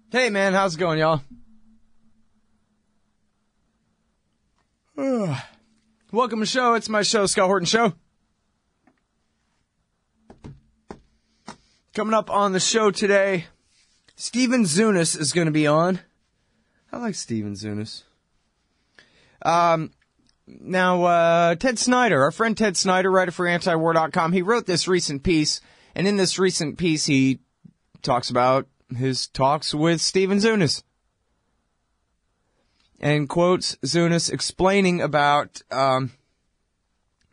Hey, man, how's it going, y'all? Welcome to the show. It's my show, Scott Horton Show. Coming up on the show today, Steven Zunis is going to be on. I like Steven Zunis. Now, Ted Snyder, our friend Ted Snyder, writer for antiwar.com, he wrote this recent piece, and in this recent piece he talks about his talks with Steven Zunis. And quotes Zunis explaining about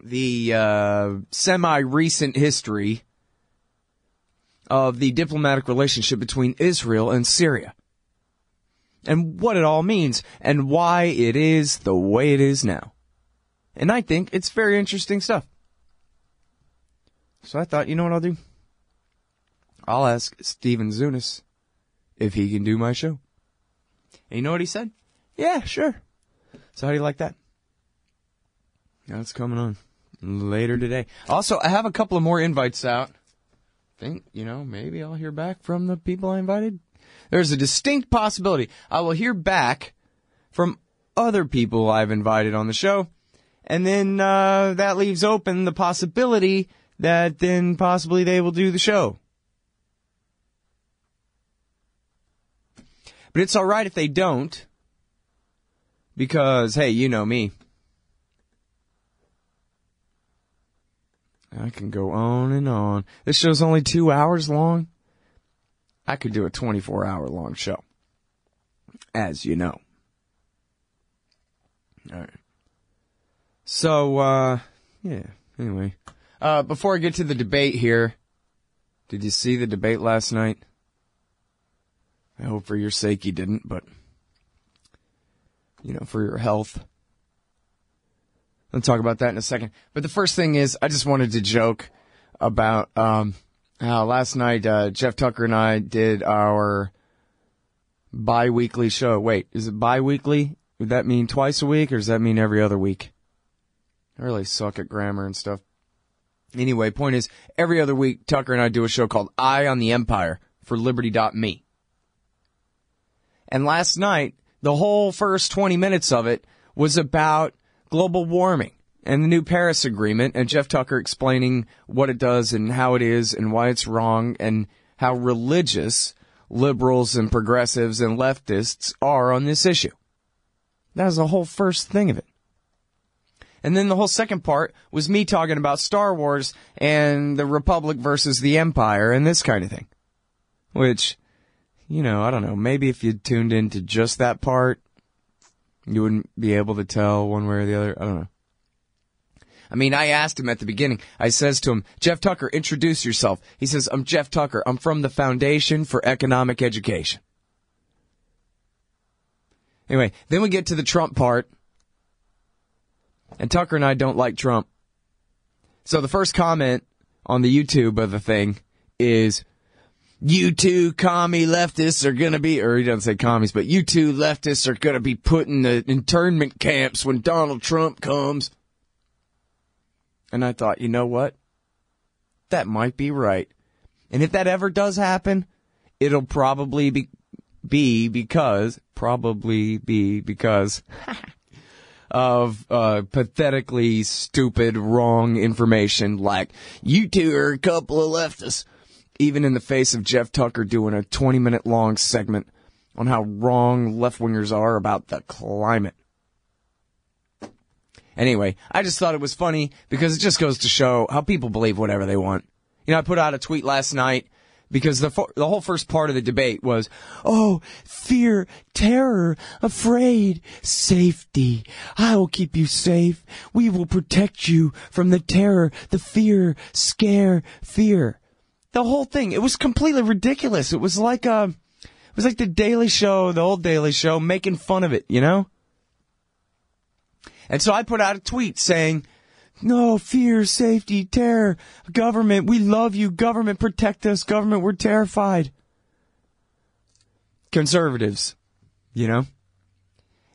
the semi-recent history of the diplomatic relationship between Israel and Syria. And what it all means, and why it is the way it is now. And I think it's very interesting stuff. So I thought, you know what I'll do? I'll ask Steven Zunis if he can do my show. And you know what he said? Yeah, sure. So how do you like that? That's coming on later today. Also, I have a couple of more invites out. Think, maybe I'll hear back from the people I invited. There's a distinct possibility I will hear back from other people I've invited on the show. And then that leaves open the possibility that then possibly they will do the show. But it's all right if they don't. Because, hey, you know me. I can go on and on. This show's only 2 hours long. I could do a 24-hour long show. As you know. All right. So, anyway. Before I get to the debate here, did you see the debate last night? I hope for your sake you didn't, but, for your health. I'll talk about that in a second. But the first thing is, I just wanted to joke about how last night Jeff Tucker and I did our bi-weekly show. Wait, is it bi-weekly? Would that mean twice a week, or does that mean every other week? I really suck at grammar and stuff. Anyway, point is, every other week, Tucker and I do a show called Eye on the Empire for Liberty.me. And last night, the whole first 20 minutes of it was about global warming and the new Paris Agreement, and Jeff Tucker explaining what it does and how it is and why it's wrong and how religious liberals and progressives and leftists are on this issue. That was the whole first thing of it. And then the whole second part was me talking about Star Wars and the Republic versus the Empire and this kind of thing. Which, I don't know, maybe if you tuned into just that part, you wouldn't be able to tell one way or the other. I don't know. I mean, I asked him at the beginning. I says to him, Jeff Tucker, introduce yourself. He says, I'm Jeff Tucker. I'm from the Foundation for Economic Education. Anyway, then we get to the Trump part. And Tucker and I don't like Trump. So the first comment on the YouTube of the thing is, you two commie leftists are going to be, or he doesn't say commies, but you two leftists are going to be put in the internment camps when Donald Trump comes. And I thought, you know what? That might be right. And if that ever does happen, it'll probably be because of pathetically stupid, wrong information like, you two are a couple of leftists. Even in the face of Jeff Tucker doing a 20-minute long segment on how wrong left-wingers are about the climate. Anyway, I just thought it was funny because it just goes to show how people believe whatever they want. I put out a tweet last night because the whole first part of the debate was, oh, fear, terror, afraid, safety. I will keep you safe. We will protect you from the terror, the fear, scare, fear. The whole thing, it was completely ridiculous. It was like the Daily Show, the old Daily Show, making fun of it, And so I put out a tweet saying, no, fear, safety, terror, government, we love you, government, protect us, government, we're terrified. Conservatives, And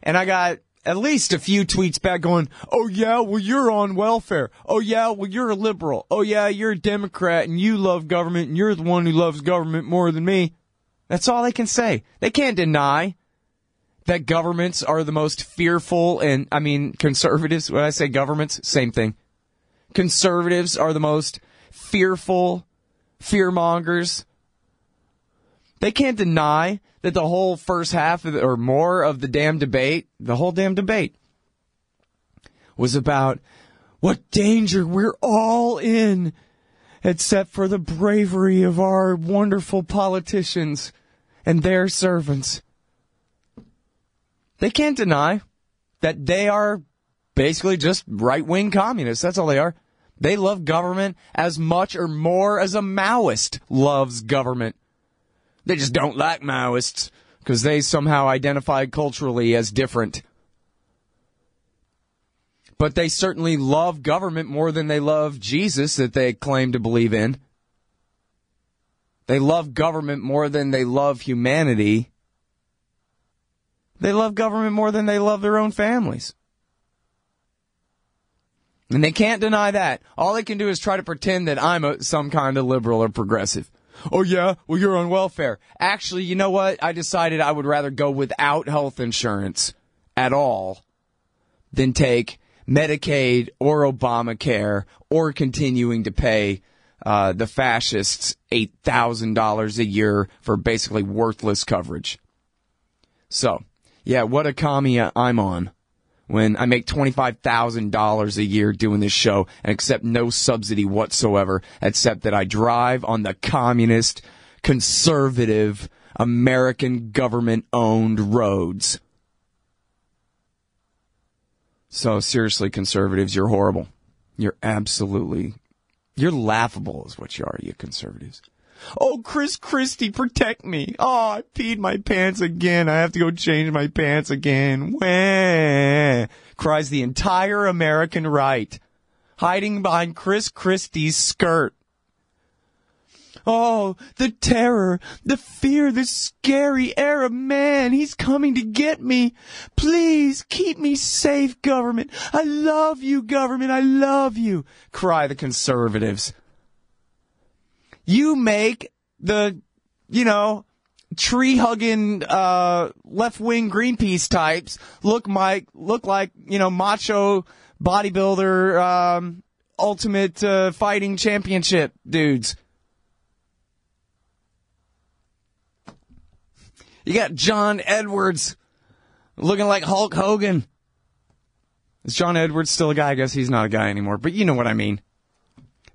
I got at least a few tweets back going, oh yeah, well you're on welfare. Oh yeah, well you're a liberal. Oh yeah, you're a Democrat and you love government and you're the one who loves government more than me. That's all they can say. They can't deny that governments are the most fearful, and conservatives, when I say governments, same thing. Conservatives are the most fearful fearmongers. They can't deny that the whole first half or more of the damn debate, the whole damn debate, was about what danger we're all in, except for the bravery of our wonderful politicians and their servants. They can't deny that they are basically just right-wing communists. That's all they are. They love government as much or more as a Maoist loves government. They just don't like Maoists because they somehow identify culturally as different. But they certainly love government more than they love Jesus that they claim to believe in. They love government more than they love humanity. They love government more than they love their own families. And they can't deny that. All they can do is try to pretend that I'm some kind of liberal or progressive. Oh yeah? Well, you're on welfare. Actually, you know what? I decided I would rather go without health insurance at all than take Medicaid or Obamacare or continuing to pay the fascists $8,000 a year for basically worthless coverage. So, yeah, what a commie I'm on when I make $25,000 a year doing this show and accept no subsidy whatsoever, except that I drive on the communist, conservative, American government-owned roads. So seriously, conservatives, you're horrible. You're laughable is what you are, you conservatives. Oh, Chris Christie, protect me. Oh, I peed my pants again. I have to go change my pants again. Wah, cries the entire American right, hiding behind Chris Christie's skirt. Oh, the terror, the fear, the scary Arab man. He's coming to get me. Please keep me safe, government. I love you, government. I love you, cry the conservatives. You make the, tree-hugging, left-wing Greenpeace types look like, macho bodybuilder, ultimate, fighting championship dudes. You got John Edwards looking like Hulk Hogan. Is John Edwards still a guy? I guess he's not a guy anymore, but you know what I mean.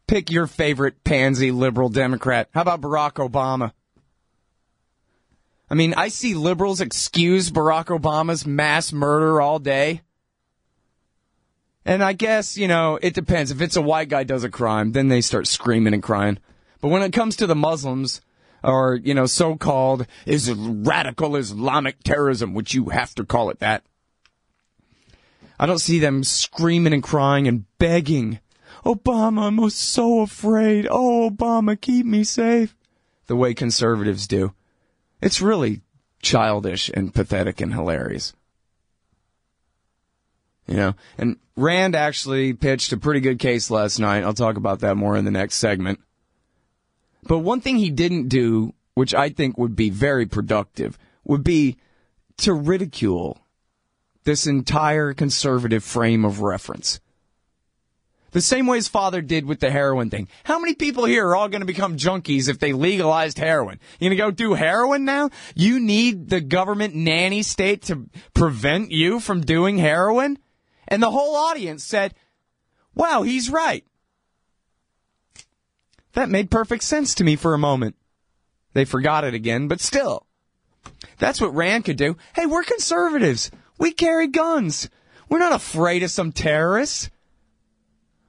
Pick your favorite pansy liberal Democrat. How about Barack Obama? I see liberals excuse Barack Obama's mass murder all day. And I guess, it depends. If it's a white guy does a crime, then they start screaming and crying. But when it comes to the Muslims, or, so-called radical Islamic terrorism, which you have to call it that, I don't see them screaming and crying and begging, Obama, I'm so afraid. Oh, Obama, keep me safe. The way conservatives do. It's really childish and pathetic and hilarious. And Rand actually pitched a pretty good case last night. I'll talk about that more in the next segment. But one thing he didn't do, which I think would be very productive, would be to ridicule this entire conservative frame of reference. The same way his father did with the heroin thing. How many people here are all going to become junkies if they legalized heroin? You going to go do heroin now? You need the government nanny state to prevent you from doing heroin? And the whole audience said, wow, he's right. That made perfect sense to me for a moment. They forgot it again, but still. That's what Rand could do. Hey, we're conservatives. We carry guns. We're not afraid of some terrorists.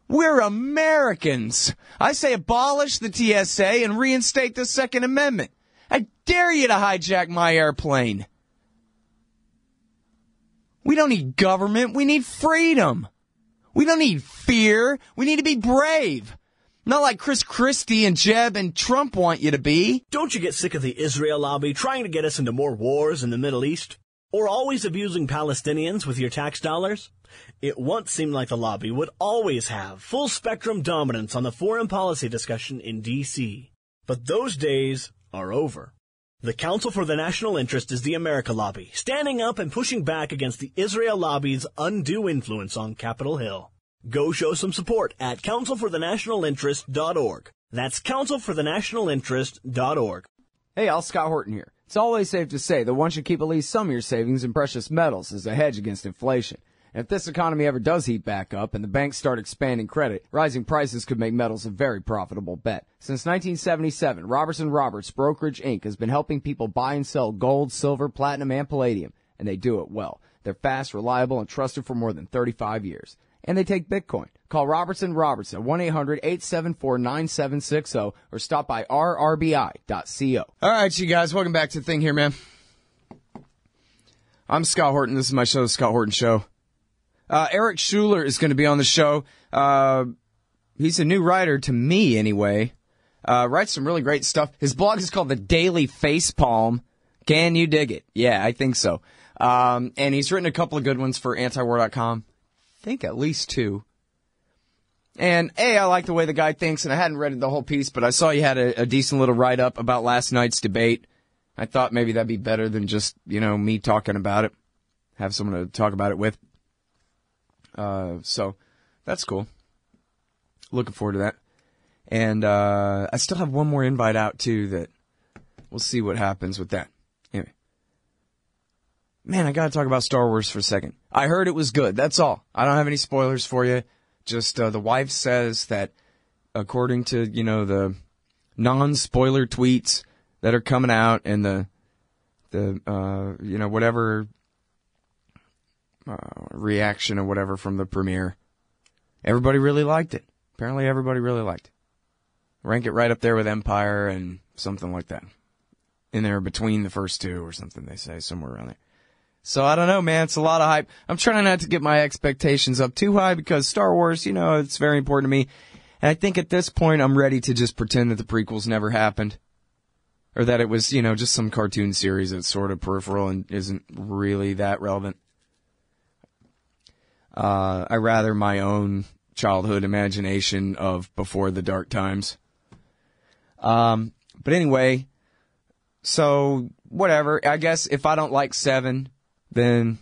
We're Americans. I say abolish the TSA and reinstate the Second Amendment. I dare you to hijack my airplane. We don't need government. We need freedom. We don't need fear. We need to be brave. Not like Chris Christie and Jeb and Trump want you to be. Don't you get sick of the Israel lobby trying to get us into more wars in the Middle East? Or always abusing Palestinians with your tax dollars? It once seemed like the lobby would always have full-spectrum dominance on the foreign policy discussion in D.C. But those days are over. The Council for the National Interest is the America Lobby, standing up and pushing back against the Israel lobby's undue influence on Capitol Hill. Go show some support at councilforthenationalinterest.org. That's councilforthenationalinterest.org. Hey, Al, Scott Horton here. It's always safe to say that one should keep at least some of your savings in precious metals as a hedge against inflation. And if this economy ever does heat back up and the banks start expanding credit, rising prices could make metals a very profitable bet. Since 1977, Robertson Roberts Brokerage Inc. has been helping people buy and sell gold, silver, platinum, and palladium, and they do it well. They're fast, reliable, and trusted for more than 35 years. And they take Bitcoin. Call Robertson Roberts at 1-800-874-9760 or stop by rrbi.co. All right, you guys, welcome back to the thing here, man. I'm Scott Horton. This is my show, The Scott Horton Show. Eric Schuler is going to be on the show. He's a new writer to me, anyway. Writes some really great stuff. His blog is called The Daily Facepalm. Can you dig it? Yeah, I think so. And he's written a couple of good ones for antiwar.com. I think at least two. And, I like the way the guy thinks, and I hadn't read the whole piece, but I saw you had a decent little write-up about last night's debate. I thought maybe that'd be better than just, me talking about it. Have someone to talk about it with. So that's cool. Looking forward to that. And I still have one more invite out, too, that we'll see what happens with that. Anyway. Man, I got to talk about Star Wars for a second. I heard it was good. That's all. I don't have any spoilers for you. Just the wife says that according to, the non-spoiler tweets that are coming out and the whatever reaction or whatever from the premiere, everybody really liked it. Apparently everybody really liked it. Rank it right up there with Empire and something like that. In there between the first two or something, they say, somewhere around there. So I don't know, man. It's a lot of hype. I'm trying not to get my expectations up too high because Star Wars, it's very important to me. And I think at this point I'm ready to just pretend that the prequels never happened. Or that it was, just some cartoon series that's sort of peripheral and isn't really that relevant. I rather my own childhood imagination of before the dark times. But anyway, so whatever. I guess if I don't like 7, then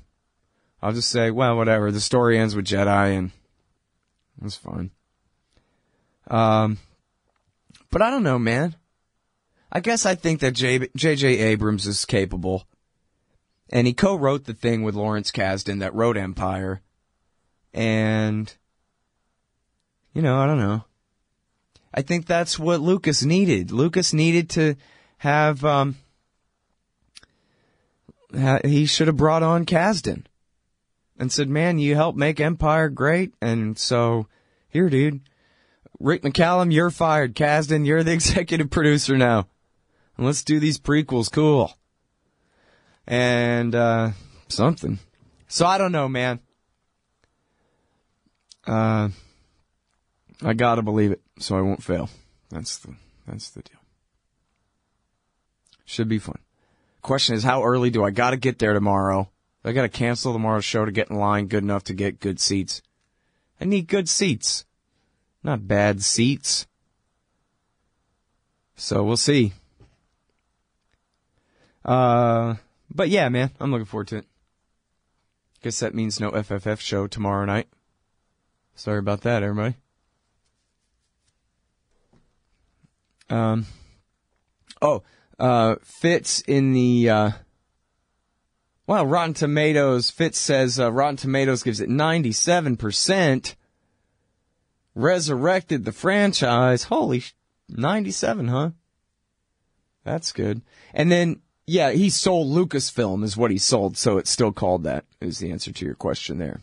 I'll just say, well, whatever. The story ends with Jedi, and that's fine. But I don't know, man. I guess I think that J.J. Abrams is capable. And he co-wrote the thing with Lawrence Kasdan that wrote Empire. And, I don't know. I think that's what Lucas needed. Lucas needed to have, he should have brought on Kasdan and said, man, you helped make Empire great. And so, here, dude, Rick McCallum, you're fired. Kasdan, you're the executive producer now. And let's do these prequels. Cool. And, something. So I don't know, man. I gotta believe it, so I won't fail. That's the deal. Should be fun. Question is, how early do I gotta get there tomorrow? I gotta cancel tomorrow's show to get in line good enough to get good seats. I need good seats. Not bad seats. So we'll see. But yeah, man, I'm looking forward to it. Guess that means no FFF show tomorrow night. Sorry about that, everybody. Fitz in the, Rotten Tomatoes, Fitz says Rotten Tomatoes gives it 97%. Resurrected the franchise. Holy 97, huh? That's good. And then, yeah, he sold Lucasfilm is what he sold, so it's still called that, is the answer to your question there.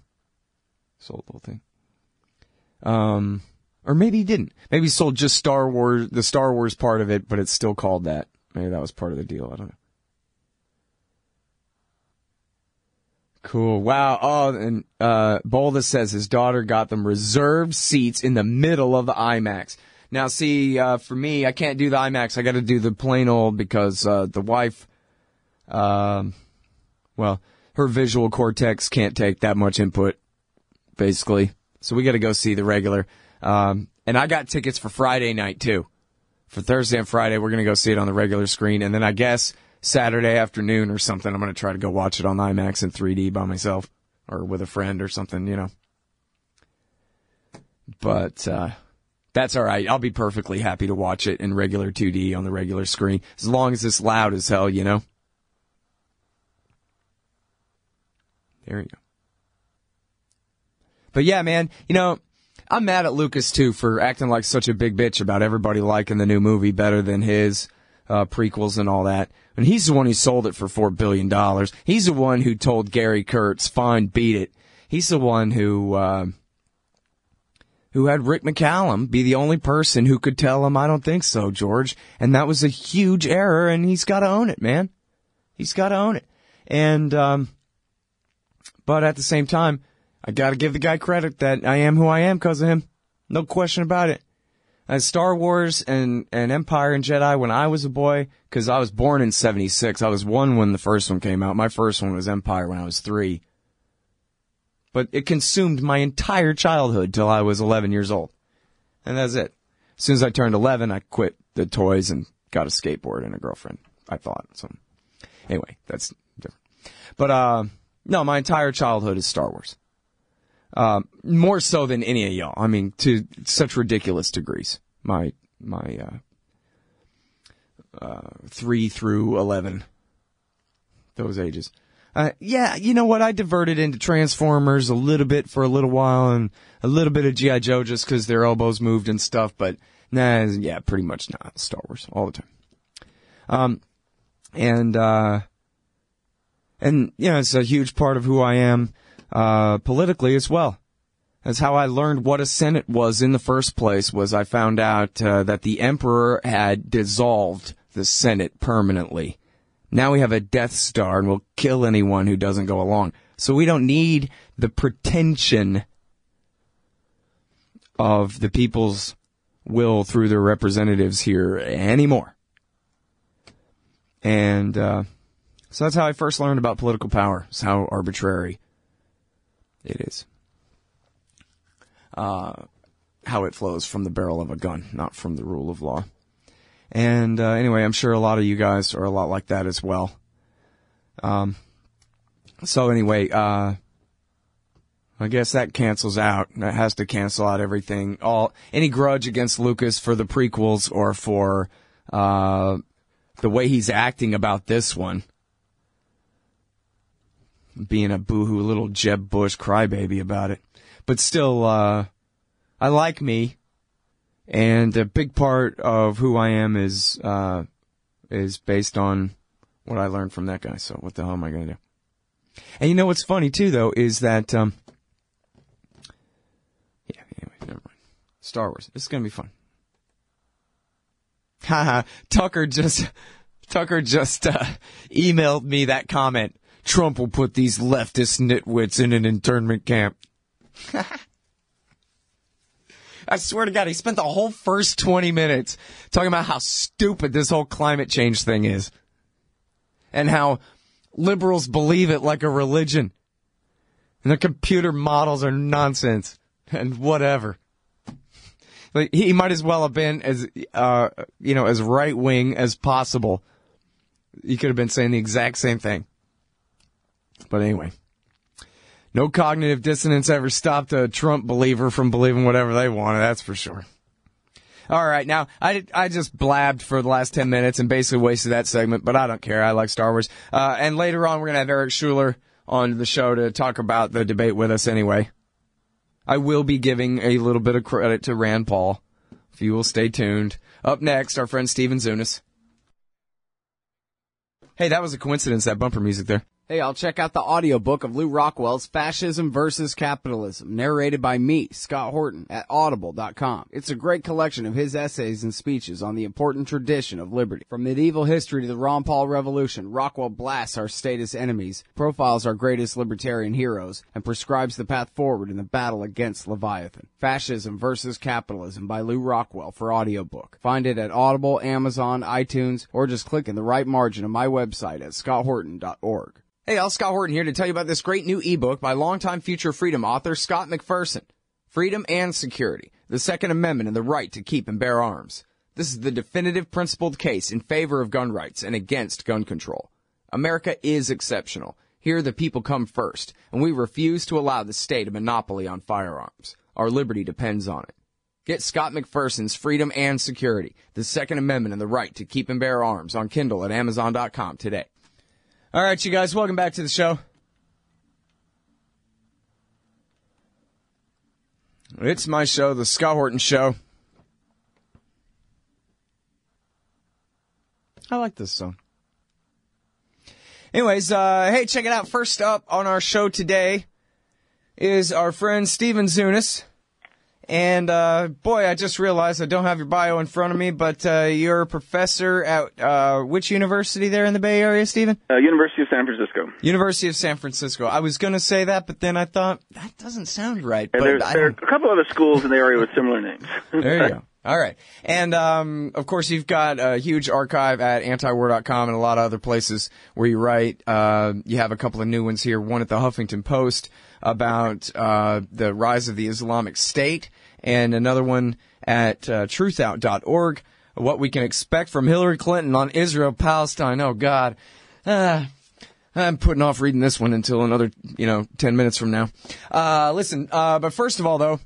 Sold the whole thing. Or maybe he didn't. Maybe he sold just Star Wars, the Star Wars part of it, but it's still called that. Maybe that was part of the deal. I don't know. Cool. Wow. Oh, and Bolda says his daughter got them reserved seats in the middle of the IMAX. Now, see, for me, I can't do the IMAX. I got to do the plain old because the wife, her visual cortex can't take that much input, basically. So we got to go see the regular. And I got tickets for Friday night, too. For Thursday and Friday, we're going to go see it on the regular screen. And then I guess Saturday afternoon or something, I'm going to try to go watch it on IMAX in 3D by myself or with a friend or something, you know. But that's all right. I'll be perfectly happy to watch it in regular 2D on the regular screen, as long as it's loud as hell, you know. There you go. But yeah, man, you know, I'm mad at Lucas, too, for acting like such a big bitch about everybody liking the new movie better than his prequels and all that. And he's the one who sold it for $4 billion. He's the one who told Gary Kurtz, fine, beat it. He's the one who had Rick McCallum be the only person who could tell him, I don't think so, George. And that was a huge error, and he's got to own it, man. He's got to own it. And, but at the same time, I got to give the guy credit that I am who I am because of him. No question about it. As Star Wars and Empire and Jedi when I was a boy, because I was born in 76. I was 1 when the first one came out. My first one was Empire when I was 3. But it consumed my entire childhood till I was 11 years old. And that's it. As soon as I turned 11, I quit the toys and got a skateboard and a girlfriend, I thought. So anyway, that's different. But no, my entire childhood is Star Wars. More so than any of y'all. I mean, to such ridiculous degrees. My 3 through 11. Those ages. Yeah, you know what? I diverted into Transformers a little bit for a little while and a little bit of G.I. Joe just because their elbows moved and stuff, but nah, yeah, pretty much not Star Wars all the time. And you know, it's a huge part of who I am, politically as well. That's how I learned what a Senate was in the first place, was I found out, that the Emperor had dissolved the Senate permanently. Now we have a Death Star and we'll kill anyone who doesn't go along. So we don't need the pretension of the people's will through their representatives here anymore. And so that's how I first learned about political power. It's how arbitrary it is. How it flows from the barrel of a gun, not from the rule of law. And anyway, I'm sure a lot of you guys are a lot like that as well. So anyway, I guess that cancels out. That has to cancel out everything. Any grudge against Lucas for the prequels or for the way he's acting about this one. Being a boohoo little Jeb Bush crybaby about it. But still, I like me. And a big part of who I am is based on what I learned from that guy. So what the hell am I going to do? And you know what's funny too, though, is that yeah. Anyway, never mind. Star Wars. This is going to be fun. Haha. Tucker just emailed me that comment. Trump will put these leftist nitwits in an internment camp. I swear to God, he spent the whole first 20 minutes talking about how stupid this whole climate change thing is. And how liberals believe it like a religion. And the computer models are nonsense. And whatever. Like, he might as well have been as, as right-wing as possible. He could have been saying the exact same thing. But anyway. No cognitive dissonance ever stopped a Trump believer from believing whatever they wanted, that's for sure. All right, now, I just blabbed for the last 10 minutes and basically wasted that segment, but I don't care. I like Star Wars. And later on, we're going to have Eric Schuler on the show to talk about the debate with us anyway. I will be giving a little bit of credit to Rand Paul, if you will stay tuned. Up next, our friend Steven Zunis. Hey, that was a coincidence, that bumper music there. Hey, I'll check out the audiobook of Lou Rockwell's Fascism versus Capitalism, narrated by me, Scott Horton, at audible.com. It's a great collection of his essays and speeches on the important tradition of liberty. From medieval history to the Ron Paul Revolution, Rockwell blasts our statist enemies, profiles our greatest libertarian heroes, and prescribes the path forward in the battle against Leviathan. Fascism versus Capitalism by Lou Rockwell for audiobook. Find it at Audible, Amazon, iTunes, or just click in the right margin of my website at scotthorton.org. Hey, all, Scott Horton here to tell you about this great new ebook by longtime Future Freedom author Scott McPherson. Freedom and Security, the Second Amendment and the Right to Keep and Bear Arms. This is the definitive principled case in favor of gun rights and against gun control. America is exceptional. Here the people come first, and we refuse to allow the state a monopoly on firearms. Our liberty depends on it. Get Scott McPherson's Freedom and Security, the Second Amendment and the Right to Keep and Bear Arms on Kindle at Amazon.com today. All right, you guys, welcome back to the show. It's my show, The Scott Horton Show. I like this song. Anyways, hey, check it out. First up on our show today is our friend Steven Zunis. And, boy, I just realized I don't have your bio in front of me, but you're a professor at which university there in the Bay Area, Steven? University of San Francisco. University of San Francisco. I was going to say that, but then I thought, that doesn't sound right. Yeah, but there are a couple other schools in the area with similar names. There you go. All right. And, of course, you've got a huge archive at antiwar.com and a lot of other places where you write. You have a couple of new ones here, one at the Huffington Post about the rise of the Islamic State, and another one at truthout.org, what we can expect from Hillary Clinton on Israel-Palestine. Oh, God. I'm putting off reading this one until another, 10 minutes from now. Listen, but first of all, though,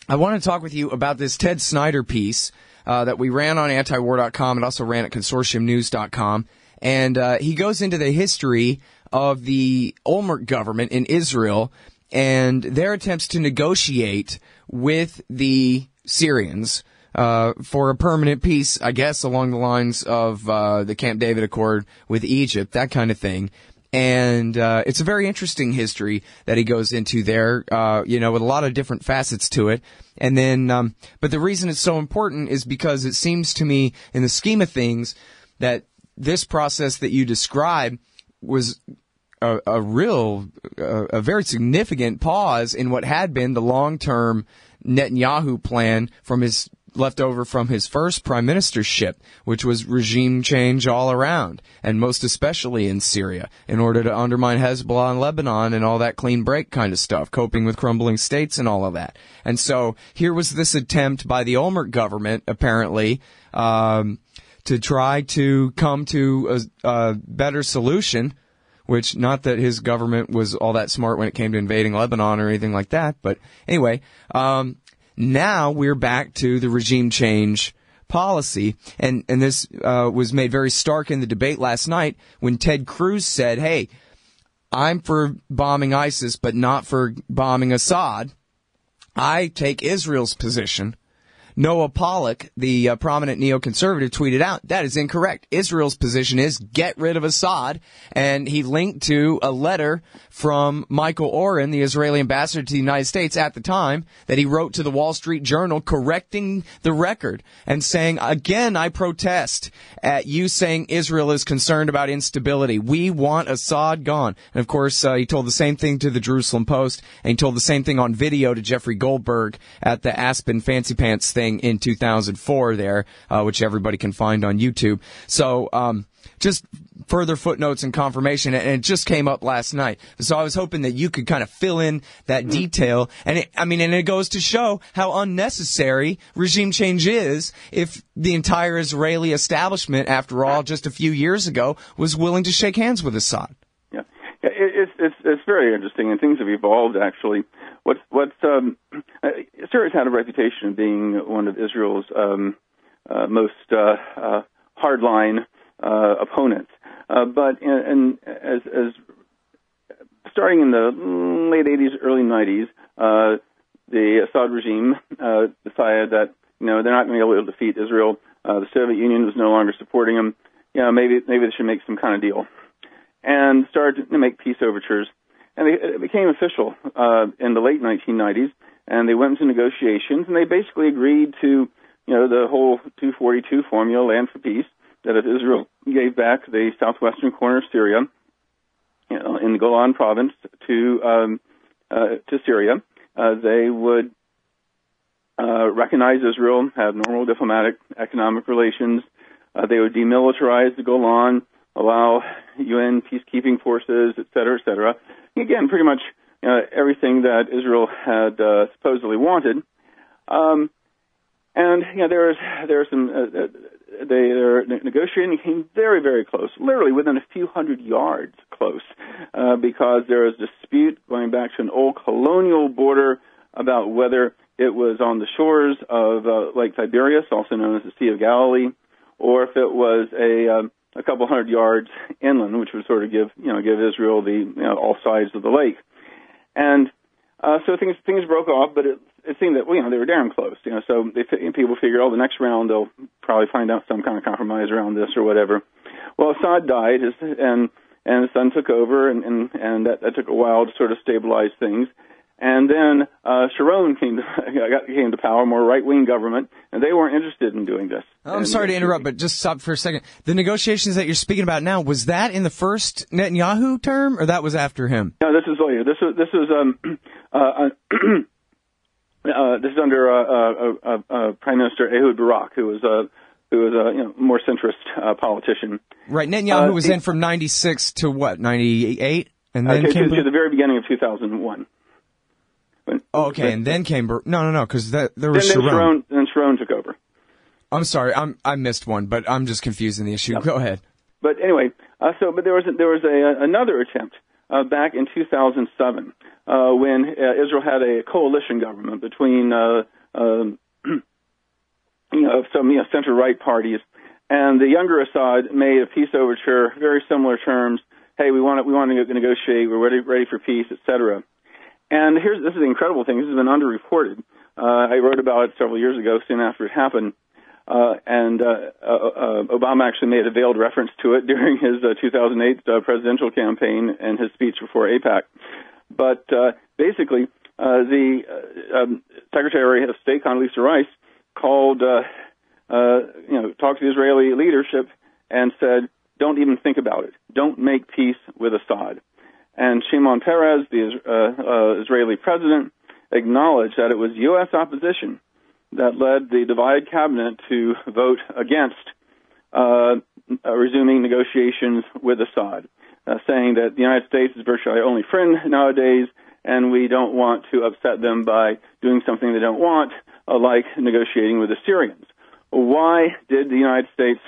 I want to talk with you about this Ted Snyder piece that we ran on antiwar.com and also ran at consortiumnews.com. And he goes into the history of the Olmert government in Israel and their attempts to negotiate with the Syrians for a permanent peace, I guess, along the lines of the Camp David Accord with Egypt, that kind of thing. And it's a very interesting history that he goes into there, with a lot of different facets to it. And then, but the reason it's so important is because it seems to me, in the scheme of things, that this process that you describe was a very significant pause in what had been the long-term Netanyahu plan left over from his first prime ministership, which was regime change all around, and most especially in Syria, in order to undermine Hezbollah and Lebanon and all that clean break kind of stuff, coping with crumbling states and all of that. And so here was this attempt by the Olmert government, apparently, to try to come to a better solution, which, not that his government was all that smart when it came to invading Lebanon or anything like that, but anyway, now we're back to the regime change policy, and this was made very stark in the debate last night when Ted Cruz said, hey, I'm for bombing ISIS, but not for bombing Assad. I take Israel's position. Noah Pollack, the prominent neoconservative, tweeted out, that is incorrect. Israel's position is get rid of Assad. And he linked to a letter from Michael Oren, the Israeli ambassador to the United States at the time, that he wrote to the Wall Street Journal correcting the record and saying, again, I protest at you saying Israel is concerned about instability. We want Assad gone. And of course, he told the same thing to the Jerusalem Post, and he told the same thing on video to Jeffrey Goldberg at the Aspen Fancy Pants thing in 2004 there, which everybody can find on YouTube. So, just further footnotes and confirmation, and it just came up last night. So I was hoping that you could kind of fill in that detail. And it goes to show how unnecessary regime change is if the entire Israeli establishment, after all, just a few years ago, was willing to shake hands with Assad. Yeah, it's very interesting, and things have evolved, actually. Syria's had a reputation of being one of Israel's most hardline opponents. But as starting in the late 80s, early 90s, the Assad regime decided that they're not going to be able to defeat Israel. The Soviet Union was no longer supporting them. Maybe they should make some kind of deal, and started to make peace overtures. And it became official in the late 1990s, and they went into negotiations, and they basically agreed to, the whole 242 formula, land for peace, that if Israel gave back the southwestern corner of Syria, in the Golan province to Syria, they would recognize Israel, have normal diplomatic, economic relations. They would demilitarize the Golan, allow UN peacekeeping forces, et cetera, et cetera. Again, pretty much everything that Israel had supposedly wanted. And there are some their negotiating came very, very close, literally within a few hundred yards close, because there was a dispute going back to an old colonial border about whether it was on the shores of Lake Tiberias, also known as the Sea of Galilee, or if it was a couple hundred yards inland, which would sort of give Israel all sides of the lake. And so things broke off, but it seemed that they were damn close. So people figured, the next round they'll probably find out some kind of compromise around this or whatever. Well, Assad died, and his son took over, and that took a while to sort of stabilize things. And then Sharon came to power, more right-wing government, and they weren't interested in doing this. I'm sorry to interrupt, but just stop for a second. The negotiations that you're speaking about now, was that in the first Netanyahu term, or that was after him? No, this is later. This was this is under Prime Minister Ehud Barak, who was a more centrist politician. Right. Netanyahu was in from 96 to what, 98, and then to the very beginning of 2001. Okay, and then came no, because there was Sharon. Then Sharon took over. I'm sorry, I missed one, but I'm just confusing the issue. Yep. Go ahead. But anyway, but there was another attempt back in 2007 when Israel had a coalition government between some center right parties, and the younger Assad made a peace overture, very similar terms. Hey, we want to negotiate. We're ready for peace, etc. And this is the incredible thing. This has been underreported. I wrote about it several years ago, soon after it happened. And Obama actually made a veiled reference to it during his 2008 presidential campaign and his speech before AIPAC. But basically, the Secretary of State, Condoleezza Rice, called, talked to the Israeli leadership and said, don't even think about it. Don't make peace with Assad. And Shimon Peres, the Israeli president, acknowledged that it was U.S. opposition that led the divided cabinet to vote against resuming negotiations with Assad, saying that the United States is virtually our only friend nowadays, and we don't want to upset them by doing something they don't want, like negotiating with the Syrians. Why did the United States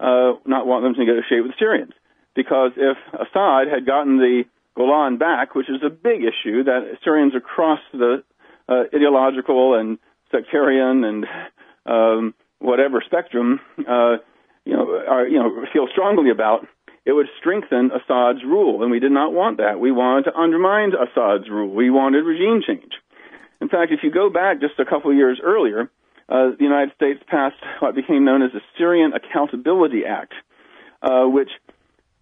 not want them to negotiate with the Syrians? Because if Assad had gotten the Golan back, which is a big issue that Syrians across the ideological and sectarian and whatever spectrum feel strongly about, it would strengthen Assad's rule, and we did not want that. We wanted to undermine Assad's rule. We wanted regime change. In fact, if you go back just a couple of years earlier, the United States passed what became known as the Syrian Accountability Act, which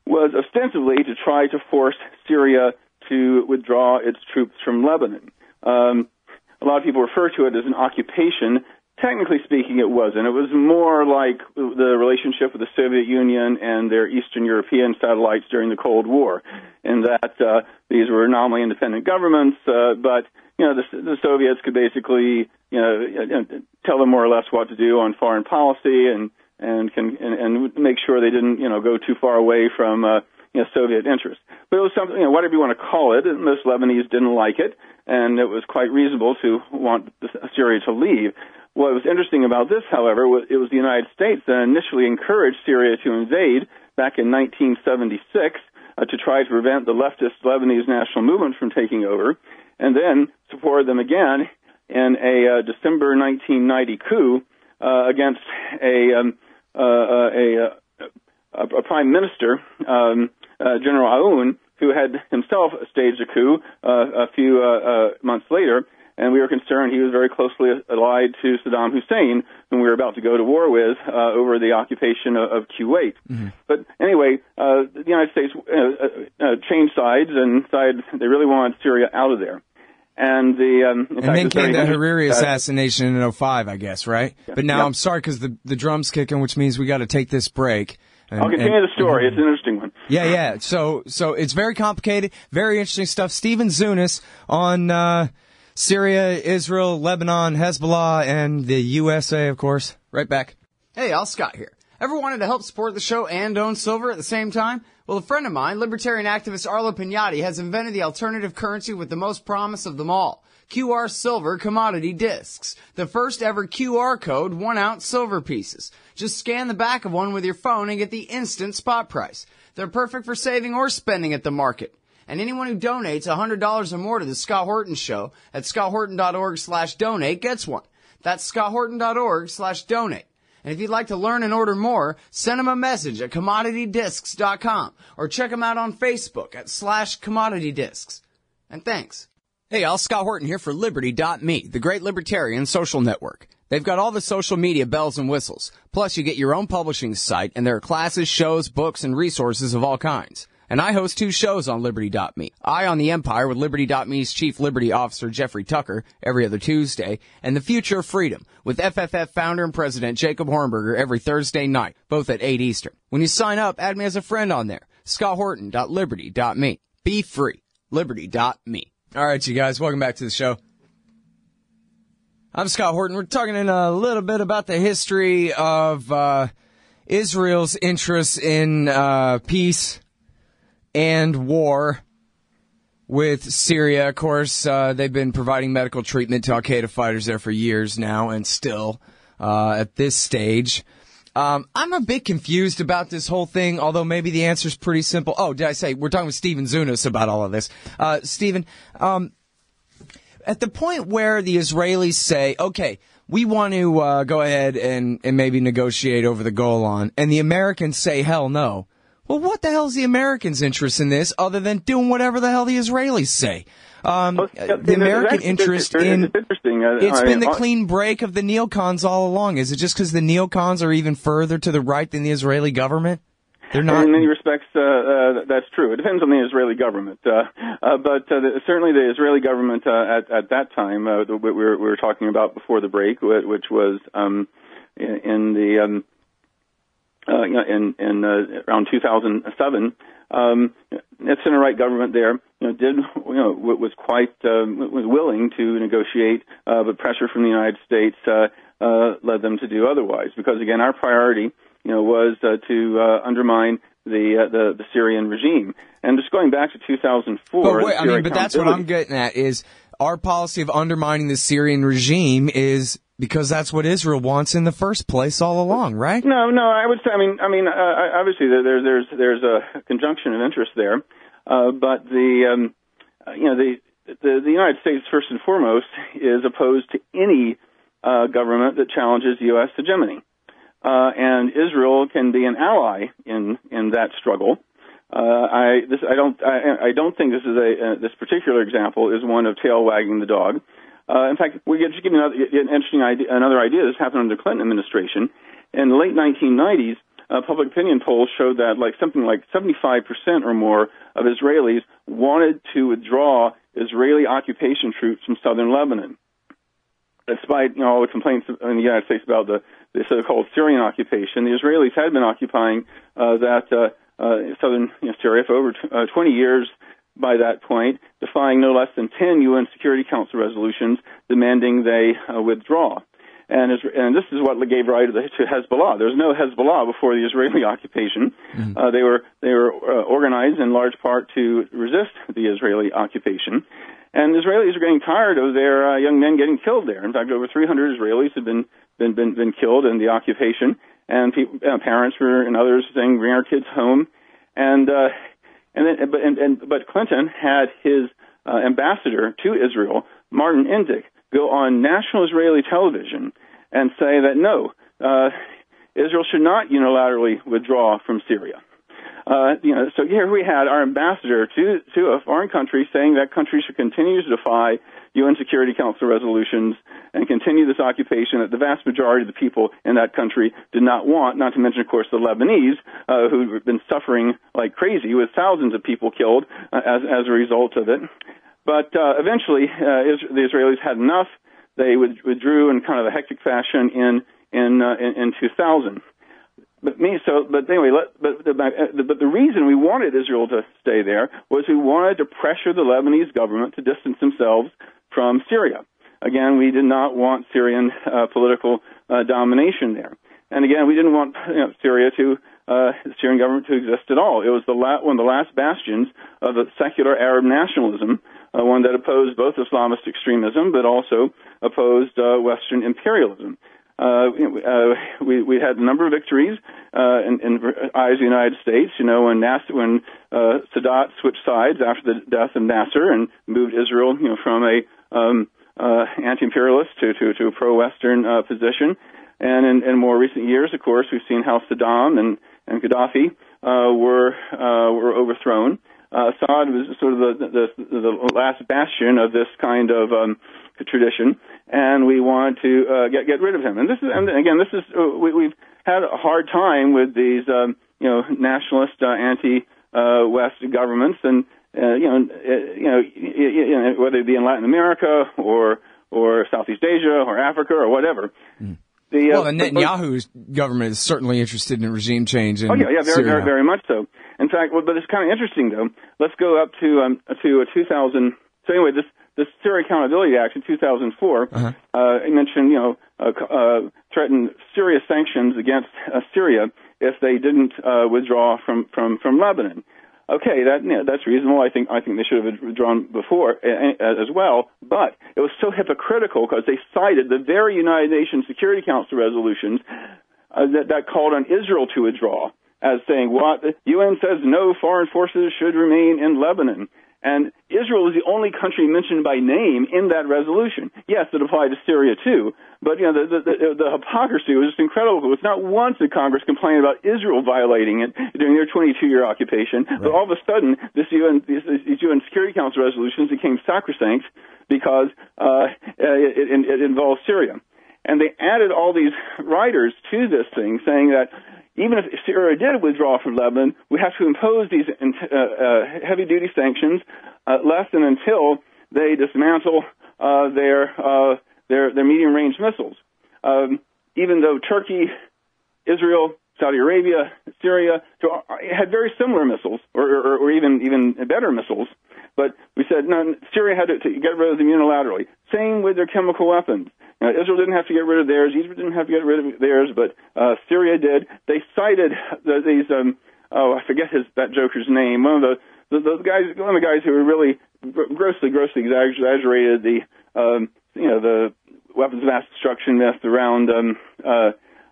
was ostensibly to try to force Syria to withdraw its troops from Lebanon. A lot of people refer to it as an occupation. Technically speaking, it wasn't. It was more like the relationship with the Soviet Union and their Eastern European satellites during the Cold War, in that these were nominally independent governments, but the Soviets could basically tell them more or less what to do on foreign policy and make sure they didn't go too far away from Soviet interests. But it was something, whatever you want to call it, most Lebanese didn't like it, and it was quite reasonable to want Syria to leave. What was interesting about this, however, it was the United States that initially encouraged Syria to invade back in 1976 to try to prevent the leftist Lebanese national movement from taking over, and then supported them again in a December 1990 coup against a prime minister, General Aoun, who had himself staged a coup a few months later, and we were concerned he was very closely allied to Saddam Hussein, whom we were about to go to war with over the occupation of Kuwait. Mm-hmm. But anyway, the United States changed sides and decided they really wanted Syria out of there. And then came the Hariri assassination in 2005, I guess, right? Yeah. But now I'm sorry because the drum's kicking, which means we got to take this break. I'll continue the story. It's an interesting one. Yeah. So it's very complicated, very interesting stuff. Stephen Zunis on Syria, Israel, Lebanon, Hezbollah, and the USA, of course. Right back. Hey, Al Scott here. Ever wanted to help support the show and own silver at the same time? Well, a friend of mine, libertarian activist Arlo Pignati, has invented the alternative currency with the most promise of them all. QR silver commodity discs. The first ever QR code 1-ounce silver pieces. Just scan the back of one with your phone and get the instant spot price. They're perfect for saving or spending at the market. And anyone who donates $100 or more to the Scott Horton Show at scotthorton.org/donate gets one. That's scotthorton.org/donate. And if you'd like to learn and order more, send them a message at commoditydiscs.com or check them out on Facebook at /commoditydiscs. And thanks. Hey, Al, Scott Horton here for Liberty.me, the great libertarian social network. They've got all the social media bells and whistles. Plus, you get your own publishing site, and there are classes, shows, books, and resources of all kinds. And I host 2 shows on Liberty.me. Eye on the Empire with Liberty.me's Chief Liberty Officer Jeffrey Tucker every other Tuesday, and The Future of Freedom with FFF founder and president Jacob Hornberger every Thursday night, both at 8 Eastern. When you sign up, add me as a friend on there. scotthorton.liberty.me. Be free. Liberty.me. All right, you guys, welcome back to the show. I'm Scott Horton. We're talking in a little bit about the history of Israel's interests in peace and war with Syria. Of course, they've been providing medical treatment to al-Qaeda fighters there for years now, and still at this stage. I'm a bit confused about this whole thing, although maybe the answer's pretty simple. Oh, did I say, we're talking with Stephen Zunas about all of this. Stephen, at the point where the Israelis say, okay, we want to go ahead and maybe negotiate over the Golan, and the Americans say, hell no. Well, what the hell's the Americans' interest in this other than doing whatever the hell the Israelis say? The American interest in it's been the clean break of the neocons all along. Is it just because the neocons are even further to the right than the Israeli government? They're not. In many respects, that's true. It depends on the Israeli government, but certainly the Israeli government at that time we were talking about before the break, which was in the around 2007. The center-right government there, was willing to negotiate, but pressure from the United States led them to do otherwise. Because again, our priority, was to undermine the Syrian regime. And just going back to 2004, but that's what I'm getting at is our policy of undermining the Syrian regime is because that's what Israel wants in the first place all along, right? No, I would say, obviously there's a conjunction of interest there, but the United States first and foremost is opposed to any government that challenges U.S. hegemony, and Israel can be an ally in that struggle. I don't think this particular example is one of tail wagging the dog. In fact, we get to give you another idea. This happened under the Clinton administration. In the late 1990s, public opinion polls showed that something like 75% or more of Israelis wanted to withdraw Israeli occupation troops from southern Lebanon. Despite all the complaints in the United States about the so-called Syrian occupation, the Israelis had been occupying southern Syria for over 20 years. By that point, defying no less than 10 UN Security Council resolutions demanding they withdraw. And this is what gave rise to Hezbollah. There was no Hezbollah before the Israeli occupation. Mm-hmm. They were organized in large part to resist the Israeli occupation. And Israelis are getting tired of their young men getting killed there. In fact, over 300 Israelis have been killed in the occupation, and parents and others saying, "Bring our kids home." But Clinton had his ambassador to Israel, Martin Indyk, go on national Israeli television and say that no, Israel should not unilaterally withdraw from Syria. So here we had our ambassador to a foreign country saying that country should continue to defy UN Security Council resolutions and continue this occupation that the vast majority of the people in that country did not want, not to mention, of course, the Lebanese, who have been suffering like crazy with thousands of people killed as a result of it. But eventually, the Israelis had enough. They withdrew in kind of a hectic fashion in 2000. But the reason we wanted Israel to stay there was we wanted to pressure the Lebanese government to distance themselves from Syria. Again, we did not want Syrian political domination there. And again, we didn't want Syria to the Syrian government to exist at all. It was one of the last bastions of a secular Arab nationalism, one that opposed both Islamist extremism but also opposed Western imperialism. We had a number of victories in eyes of the United States. When Sadat switched sides after the death of Nasser and moved Israel, from a anti-imperialist to a pro-Western position. And in more recent years, of course, we've seen how Saddam and Gaddafi were overthrown. Assad was sort of the last bastion of this kind of tradition, and we want to get rid of him. And we've had a hard time with these nationalist anti-West governments, and whether it be in Latin America or Southeast Asia or Africa or whatever. Mm. Netanyahu's government is certainly interested in regime change in Syria. Very much so. In fact, but it's kind of interesting, though. Let's go up to 2000. So anyway, this Syria Accountability Act in 2004, I mentioned, threatened serious sanctions against Syria if they didn't withdraw from Lebanon. Okay, that's reasonable. I think they should have withdrawn before as well. But it was so hypocritical because they cited the very United Nations Security Council resolutions that called on Israel to withdraw, as saying what the UN says no foreign forces should remain in Lebanon. And Israel is the only country mentioned by name in that resolution. Yes, it applied to Syria too, but the hypocrisy was just incredible. It was not once did Congress complain about Israel violating it during their 22-year occupation, right. But all of a sudden, these UN Security Council resolutions became sacrosanct because it involved Syria. And they added all these riders to this thing, saying that even if Syria did withdraw from Lebanon, we have to impose these heavy-duty sanctions less than until they dismantle their medium-range missiles. Even though Turkey, Israel, Saudi Arabia, Syria had very similar missiles, or even better missiles, but we said no, Syria had to get rid of them unilaterally. Same with their chemical weapons. Israel didn't have to get rid of theirs. Egypt didn't have to get rid of theirs, but Syria did. They cited these. I forget that joker's name. One of the guys who were really grossly exaggerated the weapons of mass destruction myth around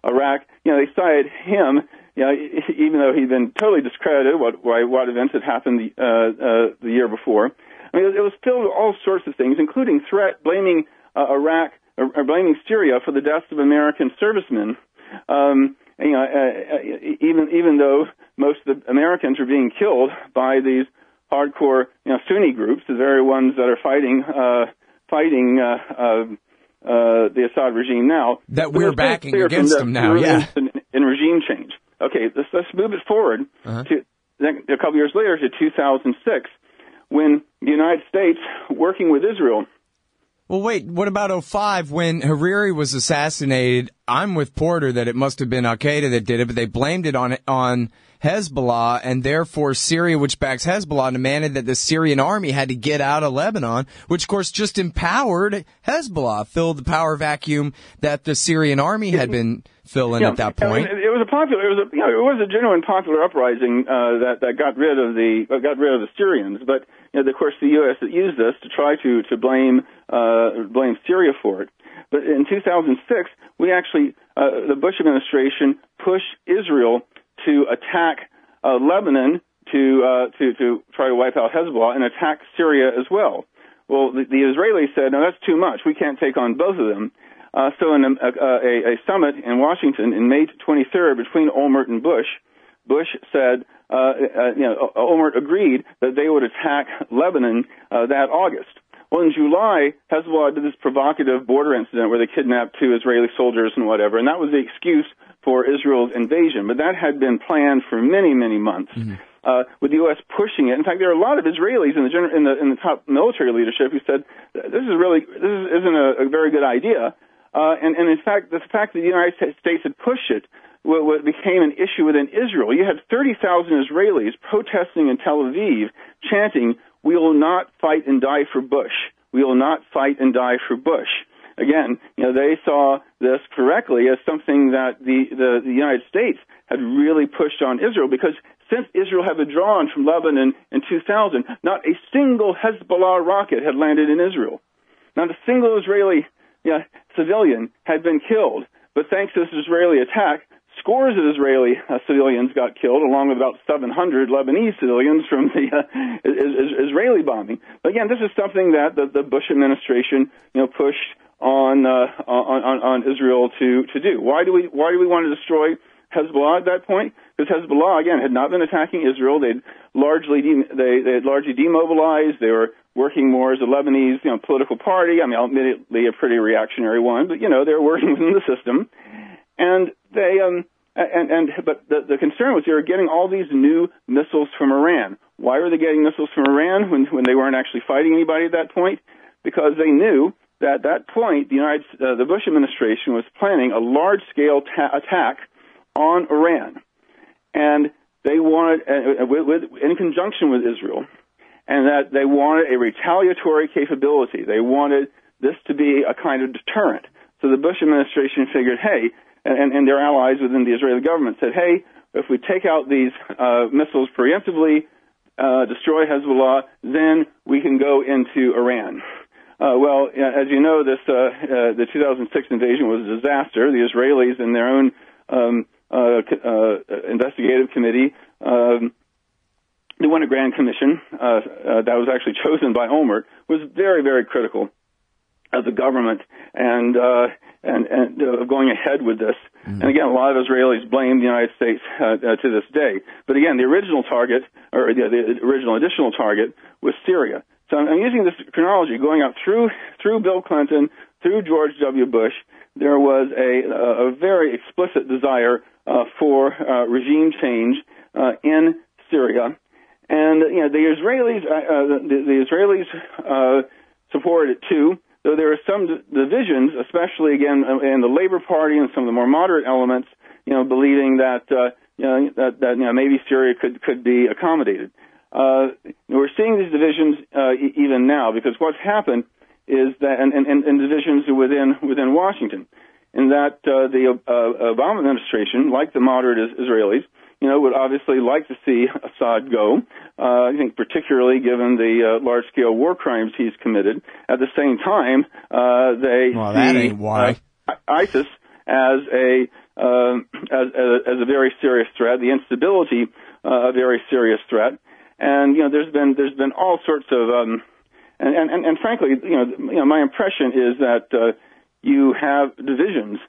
Iraq. They cited him. Even though he'd been totally discredited, what events had happened the year before. I mean, it was filled with all sorts of things, including blaming Iraq. Or blaming Syria for the deaths of American servicemen, even though most of the Americans are being killed by these hardcore, Sunni groups, the very ones that are fighting the Assad regime now. That we're backing against them now, yeah. In regime change. Okay, let's move it forward to a couple years later to 2006, when the United States, working with Israel. Well, wait, what about 2005 when Hariri was assassinated? I'm with Porter that it must have been Al-Qaeda that did it, but they blamed it on Hezbollah, and therefore Syria, which backs Hezbollah, demanded that the Syrian army had to get out of Lebanon, which of course just empowered Hezbollah, filled the power vacuum that the Syrian army had been filling at that point. It was a genuine popular uprising that got rid of the Syrians, but of course the U.S. used this to try to blame Syria for it. But in 2006, we actually the Bush administration pushed Israel to attack Lebanon to try to wipe out Hezbollah and attack Syria as well. Well, the Israelis said, no, that's too much. We can't take on both of them. So in a summit in Washington in May 23rd between Olmert and Bush said, Olmert agreed that they would attack Lebanon that August. Well, in July, Hezbollah did this provocative border incident where they kidnapped 2 Israeli soldiers and whatever, and that was the excuse for Israel's invasion. But that had been planned for many, many months. Mm-hmm. With the U.S. pushing it. In fact, there are a lot of Israelis in the top military leadership who said this isn't a very good idea. And in fact, the fact that the United States had pushed it became an issue within Israel. You had 30,000 Israelis protesting in Tel Aviv, chanting, "We will not fight and die for Bush. We will not fight and die for Bush." again, they saw this correctly as something that the United States had really pushed on Israel, because since Israel had withdrawn from Lebanon in 2000, not a single Hezbollah rocket had landed in Israel. Not a single Israeli civilian had been killed. But thanks to this Israeli attack, scores of Israeli civilians got killed, along with about 700 Lebanese civilians from the Israeli bombing. But again, this is something that the Bush administration, pushed on Israel to do. Why do we want to destroy Hezbollah at that point? Because Hezbollah, again, had not been attacking Israel. They'd largely demobilized. They were working more as a Lebanese, political party. I mean, admittedly a pretty reactionary one, but they were working within the system. And they, but the concern was they were getting all these new missiles from Iran. Why were they getting missiles from Iran when they weren't actually fighting anybody at that point? Because they knew that at that point the Bush administration was planning a large-scale attack on Iran, and they wanted, in conjunction with Israel, and that they wanted a retaliatory capability. They wanted this to be a kind of deterrent. So the Bush administration figured, hey, and their allies within the Israeli government said, hey, if we take out these missiles preemptively, destroy Hezbollah, then we can go into Iran. Well, as you know, the 2006 invasion was a disaster. The Israelis, in their own investigative committee, the Winter Grand Commission that was actually chosen by Olmert, was very, very critical of the government and going ahead with this. Mm-hmm. And again, a lot of Israelis blame the United States to this day. But again, the original target, or the original additional target, was Syria. So I'm using this chronology going up through Bill Clinton, through George W. Bush. There was a very explicit desire for regime change in Syria, and the Israelis supported it too. Though there are some divisions, especially again in the Labor Party and some of the more moderate elements, believing that maybe Syria could be accommodated. We're seeing these divisions even now, because what's happened is that, and divisions within Washington, in that the Obama administration, like the moderate Israelis, would obviously like to see Assad go. I think particularly given the large-scale war crimes he's committed. At the same time, they that ain't why. ISIS as a very serious threat, the instability a very serious threat, and there's been all sorts of and frankly, my impression is that you have divisions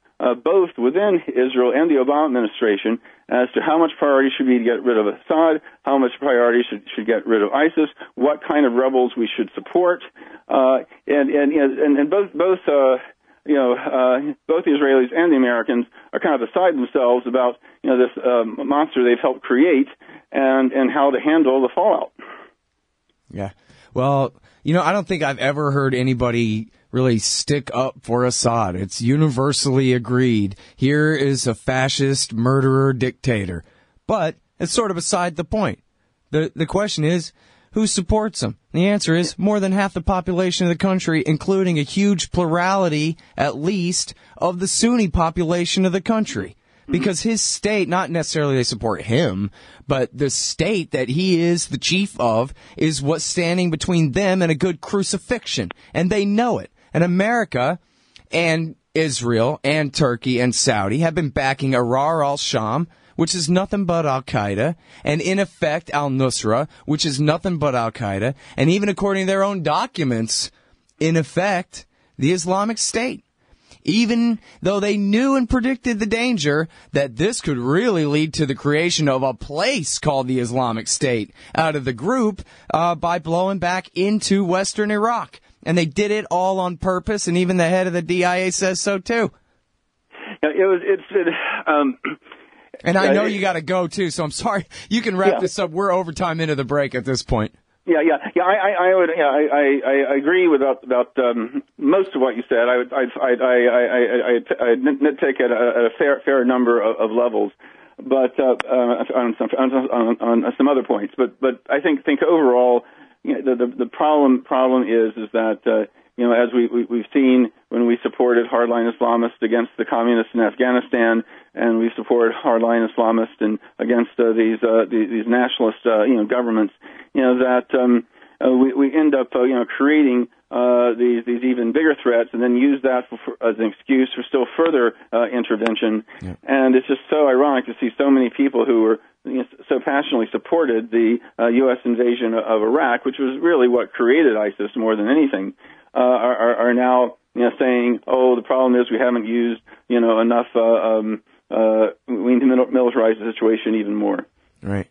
both within Israel and the Obama administration as to how much priority should be to get rid of Assad, how much priority should get rid of ISIS, what kind of rebels we should support, and both the Israelis and the Americans are kind of beside themselves about this monster they've helped create and how to handle the fallout. Yeah, well, I don't think I've ever heard anybody really stick up for Assad. It's universally agreed. Here is a fascist murderer dictator. But it's sort of beside the point. The question is, who supports him? The answer is more than half the population of the country, including a huge plurality, at least, of the Sunni population of the country. Because his state, not necessarily they support him, but the state that he is the chief of is what's standing between them and a good crucifixion. And they know it. And America and Israel and Turkey and Saudi have been backing Ahrar al-Sham, which is nothing but Al-Qaeda, and in effect al-Nusra, which is nothing but Al-Qaeda, and even according to their own documents, in effect, the Islamic State. Even though they knew and predicted the danger that this could really lead to the creation of a place called the Islamic State out of the group by blowing back into Western Iraq. And they did it all on purpose, and even the head of the DIA says so too. And I know you got to go too, so I'm sorry. You can wrap this up. We're overtime into the break at this point. I agree with about most of what you said. I nitpick at a fair number of levels, but on some other points. But I think overall, the problem is that as we've seen when we supported hardline Islamists against the communists in Afghanistan, and we support hardline Islamists and against these nationalist governments, that we end up creating these even bigger threats, and then use that as an excuse for still further intervention. Yeah. And it's just so ironic to see so many people who were so passionately supported the U.S. invasion of Iraq, which was really what created ISIS more than anything, are now saying, oh, the problem is we haven't used enough. We need to militarize the situation even more. Right.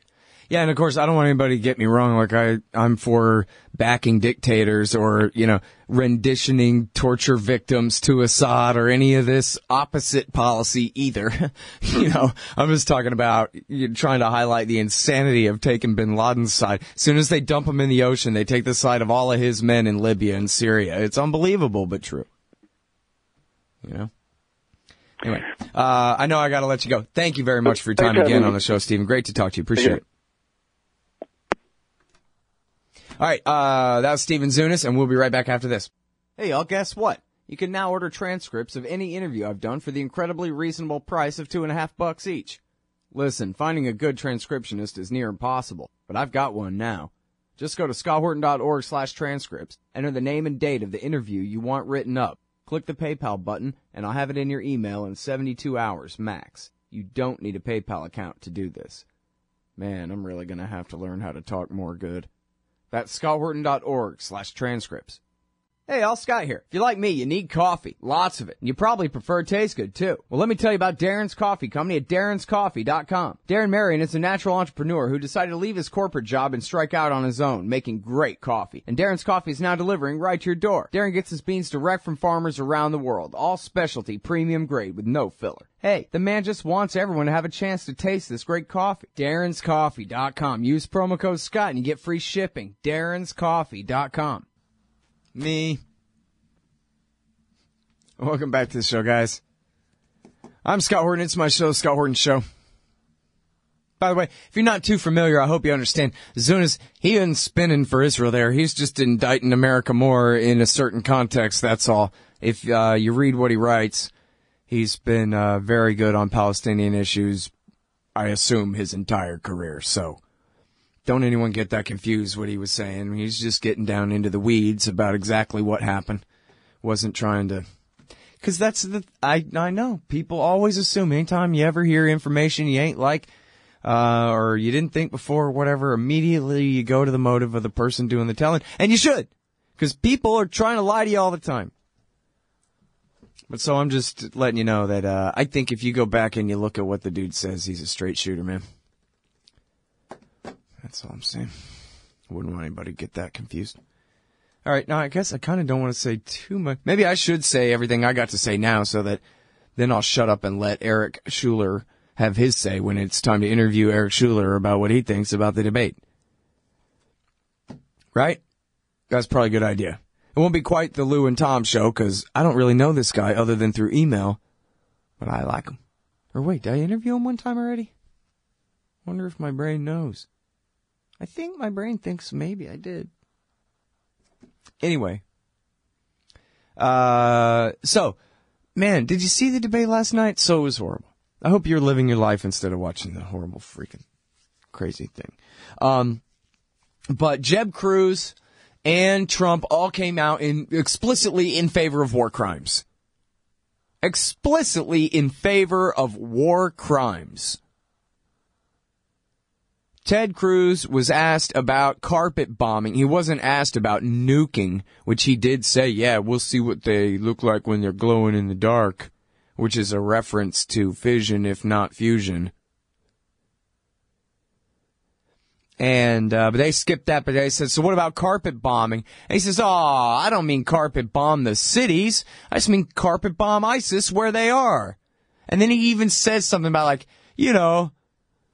Yeah, and of course, I don't want anybody to get me wrong. Like, I'm for backing dictators or, renditioning torture victims to Assad or any of this opposite policy either. I'm just talking about trying to highlight the insanity of taking bin Laden's side. As soon as they dump him in the ocean, they take the side of all of his men in Libya and Syria. It's unbelievable, but true. Anyway, I know I got to let you go. Thank you very much for your time again on the show, Stephen. Great to talk to you. Appreciate it. All right, that was Stephen Zunis, and we'll be right back after this. Hey, y'all, guess what? You can now order transcripts of any interview I've done for the incredibly reasonable price of $2.50 each. Listen, finding a good transcriptionist is near impossible, but I've got one now. Just go to scotthorton.org/transcripts, enter the name and date of the interview you want written up, click the PayPal button, and I'll have it in your email in 72 hours max. You don't need a PayPal account to do this. Man, I'm really going to have to learn how to talk more good. That's scotthorton.org/transcripts. Hey, all, Scott here. If you're like me, you need coffee. Lots of it. And you probably prefer it tastes good, too. Well, let me tell you about Darren's Coffee Company at darrenscoffee.com. Darren Marion is a natural entrepreneur who decided to leave his corporate job and strike out on his own, making great coffee. And Darren's Coffee is now delivering right to your door. Darren gets his beans direct from farmers around the world. All specialty, premium grade with no filler. Hey, the man just wants everyone to have a chance to taste this great coffee. darrenscoffee.com. Use promo code Scott and you get free shipping. darrenscoffee.com. Me. Welcome back to the show, guys. I'm Scott Horton. It's my show, Scott Horton Show. By the way, if you're not too familiar, I hope you understand. Zunis, he isn't spinning for Israel there. He's just indicting America more in a certain context, that's all. If you read what he writes, he's been very good on Palestinian issues, I assume, his entire career. So don't anyone get that confused what he was saying. He's just getting down into the weeds about exactly what happened. Wasn't trying to... Because that's I know. People always assume anytime you ever hear information you ain't like, or you didn't think before or whatever, immediately you go to the motive of the person doing the telling. And you should. Because people are trying to lie to you all the time. But so I'm just letting you know that I think if you go back and you look at what the dude says, he's a straight shooter, man. That's all I'm saying. I wouldn't want anybody to get that confused. All right, now I guess I kind of don't want to say too much. Maybe I should say everything I got to say now so that then I'll shut up and let Eric Schuler have his say when it's time to interview Eric Schuler about what he thinks about the debate. Right? That's probably a good idea. It won't be quite the Lou and Tom show because I don't really know this guy other than through email, but I like him. Or wait, did I interview him one time already? Wonder if my brain knows. I think my brain thinks maybe I did. Anyway. So, man, did you see the debate last night? So it was horrible. I hope you're living your life instead of watching the horrible freaking crazy thing. But Jeb Cruz and Trump all came out explicitly in favor of war crimes. Explicitly in favor of war crimes. Ted Cruz was asked about carpet bombing. He wasn't asked about nuking, which he did say, yeah, we'll see what they look like when they're glowing in the dark, which is a reference to fission, if not fusion. And but they skipped that, but they said, so what about carpet bombing? And he says, I don't mean carpet bomb the cities. I just mean carpet bomb ISIS where they are. And then he even says something about, like,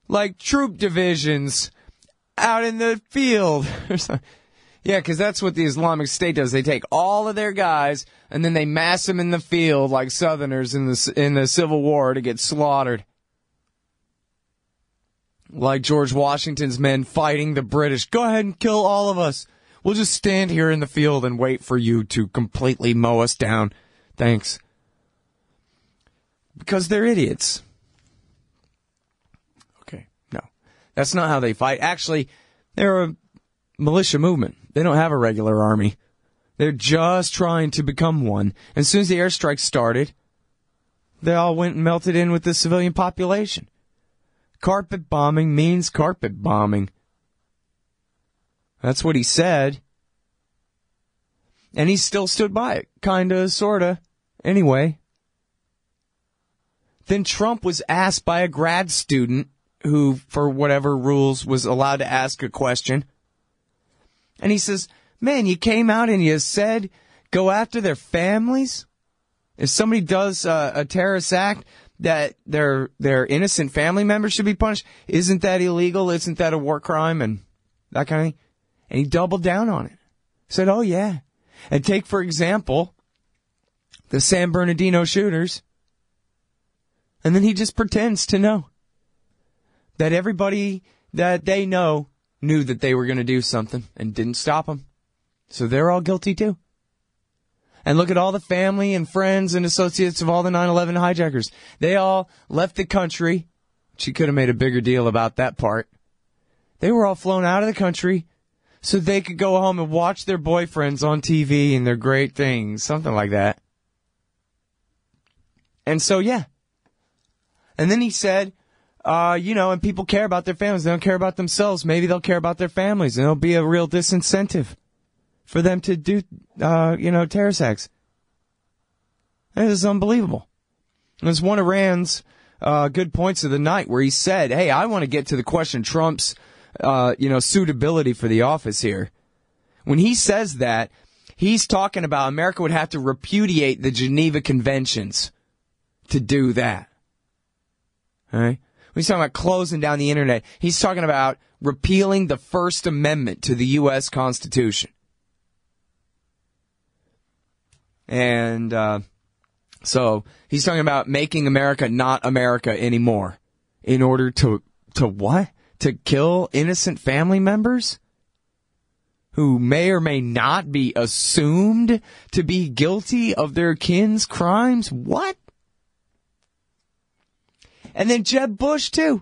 like troop divisions out in the field. Yeah, because that's what the Islamic State does. They take all of their guys and then they mass them in the field like Southerners in the Civil War to get slaughtered. Like George Washington's men fighting the British. Go ahead and kill all of us. We'll just stand here in the field and wait for you to completely mow us down. Thanks. Because they're idiots. Okay, no. That's not how they fight. Actually, they're a militia movement. They don't have a regular army. They're just trying to become one. And as soon as the airstrikes started, they all went and melted in with the civilian population. Carpet bombing means carpet bombing. That's what he said. And he still stood by it. Kinda, sorta. Anyway. Then Trump was asked by a grad student who, for whatever rules, was allowed to ask a question. And he says, man, you came out and you said go after their families? If somebody does a terrorist act, that their innocent family members should be punished? Isn't that illegal? Isn't that a war crime? And that kind of thing. And he doubled down on it. Said, oh, yeah. And take, for example, the San Bernardino shooters. And then he just pretends to know that everybody that they know knew that they were going to do something and didn't stop them. So they're all guilty too. And look at all the family and friends and associates of all the 9/11 hijackers. They all left the country. She could have made a bigger deal about that part. They were all flown out of the country so they could go home and watch their boyfriends on TV and their great things, something like that. And so, yeah. And then he said, and people care about their families. They don't care about themselves. Maybe they'll care about their families, and it'll be a real disincentive for them to do, terrorist acts. That is unbelievable. And it's one of Rand's good points of the night where he said, hey, I want to get to the question Trump's, suitability for the office here. When he says that, he's talking about America would have to repudiate the Geneva Conventions to do that. All right? When he's talking about closing down the internet, he's talking about repealing the First Amendment to the U.S. Constitution. And so he's talking about making America not America anymore in order to what? To kill innocent family members who may or may not be assumed to be guilty of their kin's crimes? What? And then Jeb Bush, too.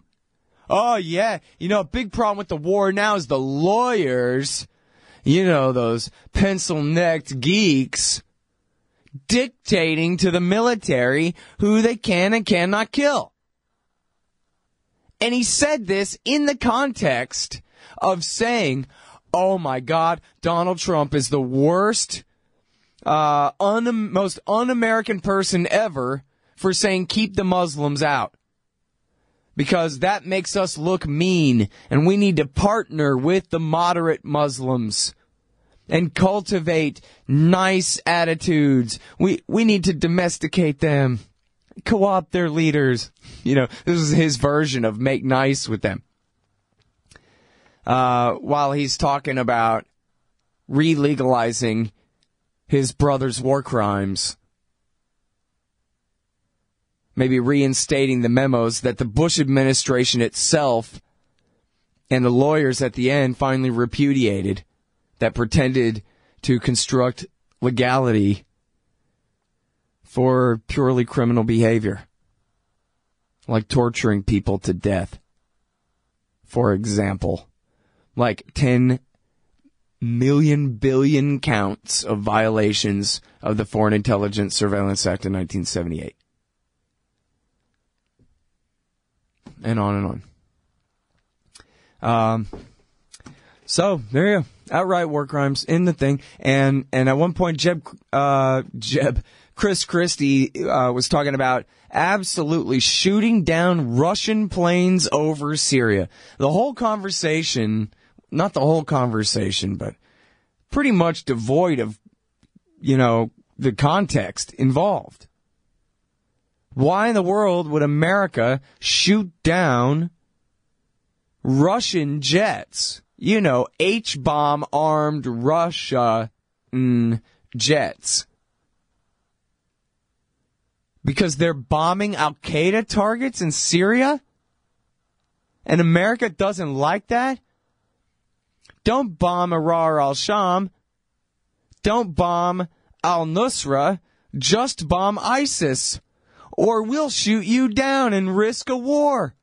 Oh, yeah. A big problem with the war now is the lawyers, those pencil-necked geeks, dictating to the military who they can and cannot kill. And he said this in the context of saying, oh, my God, Donald Trump is the worst, most un-American person ever for saying keep the Muslims out. Because that makes us look mean, and we need to partner with the moderate Muslims and cultivate nice attitudes. We need to domesticate them, co-opt their leaders. This is his version of make nice with them. While he's talking about re-legalizing his brother's war crimes. Maybe reinstating the memos that the Bush administration itself and the lawyers at the end finally repudiated that pretended to construct legality for purely criminal behavior, like torturing people to death, for example, like 10 million billion counts of violations of the Foreign Intelligence Surveillance Act of 1978. And on and on. So there you go. Outright war crimes in the thing. And at one point, Chris Christie was talking about absolutely shooting down Russian planes over Syria. The whole conversation, not the whole conversation, but pretty much devoid of, the context involved. Why in the world would America shoot down Russian jets? H-bomb armed Russia jets. Because they're bombing Al-Qaeda targets in Syria? And America doesn't like that? Don't bomb Arar al-Sham. Don't bomb al-Nusra. Just bomb ISIS. Or we'll shoot you down and risk a war.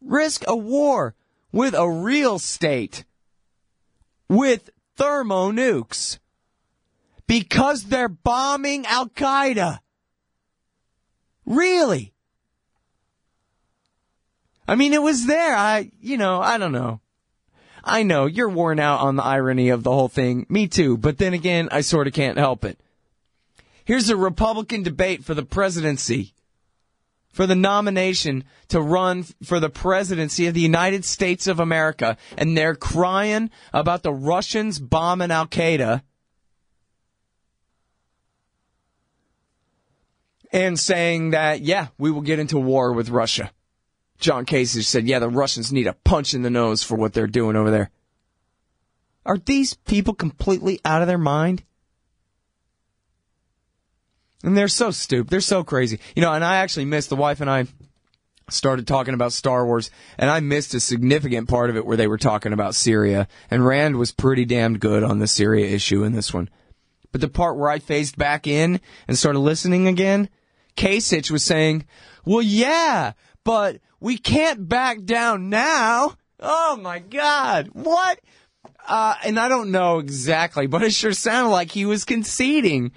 Risk a war with a real state. With thermonukes. Because they're bombing Al-Qaeda. Really? I mean, it was there. I don't know. I know, you're worn out on the irony of the whole thing. Me too. But then again, I sort of can't help it. Here's a Republican debate for the presidency. For the nomination to run for the presidency of the United States of America. And they're crying about the Russians bombing Al-Qaeda. And saying that, yeah, we will get into war with Russia. John Kasich said, yeah, the Russians need a punch in the nose for what they're doing over there. Are these people completely out of their mind? And they're so stupid. They're so crazy. And I actually missed, the wife and I started talking about Star Wars, and I missed a significant part of it where they were talking about Syria. And Rand was pretty damned good on the Syria issue in this one. But the part where I phased back in and started listening again, Kasich was saying, well, yeah, but we can't back down now. Oh, my God. What? And I don't know exactly, but it sure sounded like he was conceding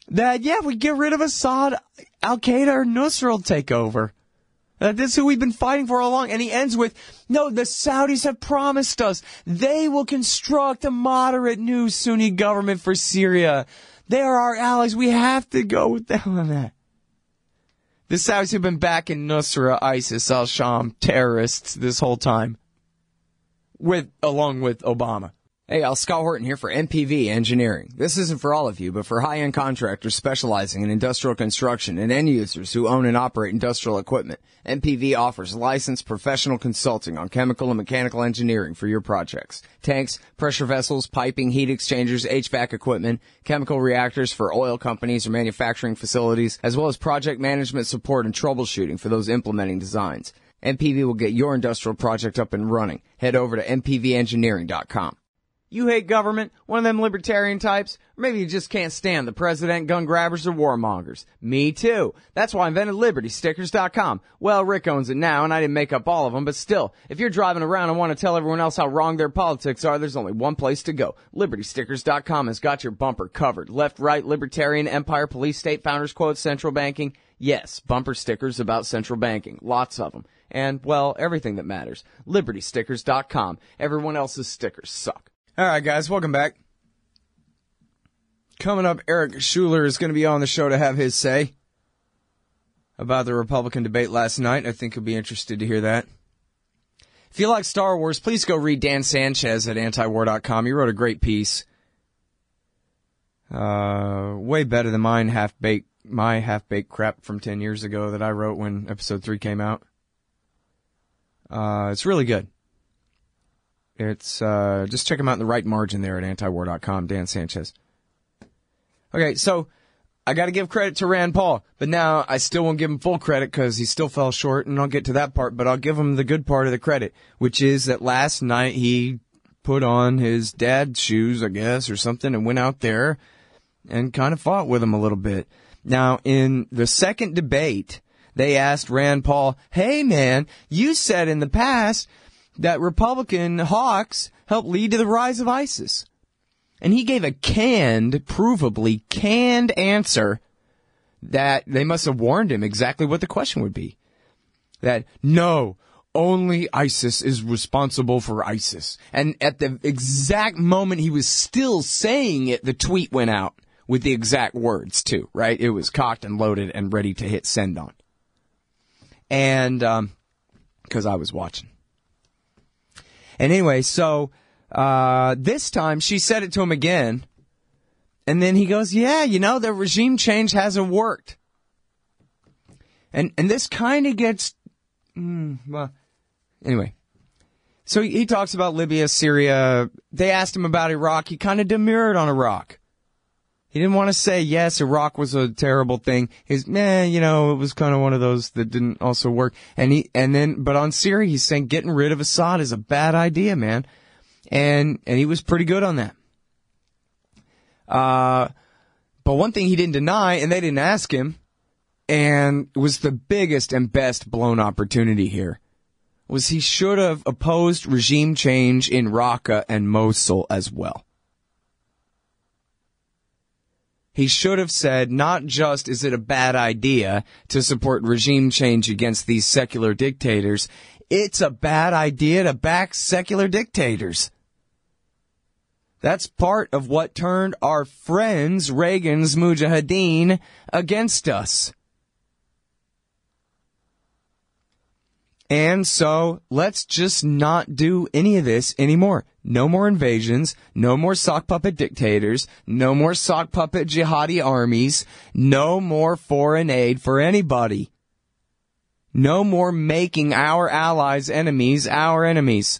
that, yeah, if we get rid of Assad, Al-Qaeda or Nusra will take over. That's who we've been fighting for all along. And he ends with, no, the Saudis have promised us they will construct a moderate new Sunni government for Syria. They are our allies. We have to go with them on that. The Saudis have been backing Nusra, ISIS, al-Sham terrorists this whole time, along with Obama. Hey, Scott Horton here for MPV Engineering. This isn't for all of you, but for high-end contractors specializing in industrial construction and end users who own and operate industrial equipment. MPV offers licensed professional consulting on chemical and mechanical engineering for your projects. Tanks, pressure vessels, piping, heat exchangers, HVAC equipment, chemical reactors for oil companies or manufacturing facilities, as well as project management support and troubleshooting for those implementing designs. MPV will get your industrial project up and running. Head over to mpvengineering.com. You hate government, one of them libertarian types, or maybe you just can't stand the president, gun grabbers, or warmongers. Me too. That's why I invented LibertyStickers.com. Well, Rick owns it now, and I didn't make up all of them, but still, if you're driving around and want to tell everyone else how wrong their politics are, there's only one place to go. LibertyStickers.com has got your bumper covered. Left, right, libertarian, empire, police, state, founders quotes, central banking. Yes, bumper stickers about central banking. Lots of them. And, well, everything that matters. LibertyStickers.com. Everyone else's stickers suck. All right, guys, welcome back. Coming up, Eric Schuler is going to be on the show to have his say about the Republican debate last night. I think you'll be interested to hear that. If you like Star Wars, please go read Dan Sanchez at antiwar.com. He wrote a great piece. Way better than my half-baked crap from 10 years ago that I wrote when Episode 3 came out. It's really good. It's, just check him out in the right margin there at antiwar.com, Dan Sanchez. Okay, so I gotta give credit to Rand Paul, but now I still won't give him full credit because he still fell short, and I'll get to that part, but I'll give him the good part of the credit, which is that last night he put on his dad's shoes, I guess, or something, and went out there and kind of fought with him a little bit. Now, in the second debate, they asked Rand Paul, hey man, you said in the past that Republican hawks helped lead to the rise of ISIS. And he gave a provably canned answer that they must have warned him exactly what the question would be. That, no, only ISIS is responsible for ISIS. And at the exact moment he was still saying it, the tweet went out with the exact words, too, right? It was cocked and loaded and ready to hit send on. And, because I was watching. And anyway, so this time she said it to him again, and then he goes, yeah, the regime change hasn't worked. And this kind of gets, well, anyway. So he talks about Libya, Syria. They asked him about Iraq. He kind of demurred on Iraq. He didn't want to say, yes, Iraq was a terrible thing. It was kind of one of those that didn't also work. But on Syria, he's saying getting rid of Assad is a bad idea, man. And he was pretty good on that. But one thing he didn't deny, and they didn't ask him, and it was the biggest and best blown opportunity here, was he should have opposed regime change in Raqqa and Mosul as well. He should have said, not just is it a bad idea to support regime change against these secular dictators, it's a bad idea to back secular dictators. That's part of what turned our friends, Reagan's Mujahideen, against us. And so, let's just not do any of this anymore. No more invasions, no more sock puppet dictators, no more sock puppet jihadi armies, no more foreign aid for anybody. No more making our allies' enemies our enemies.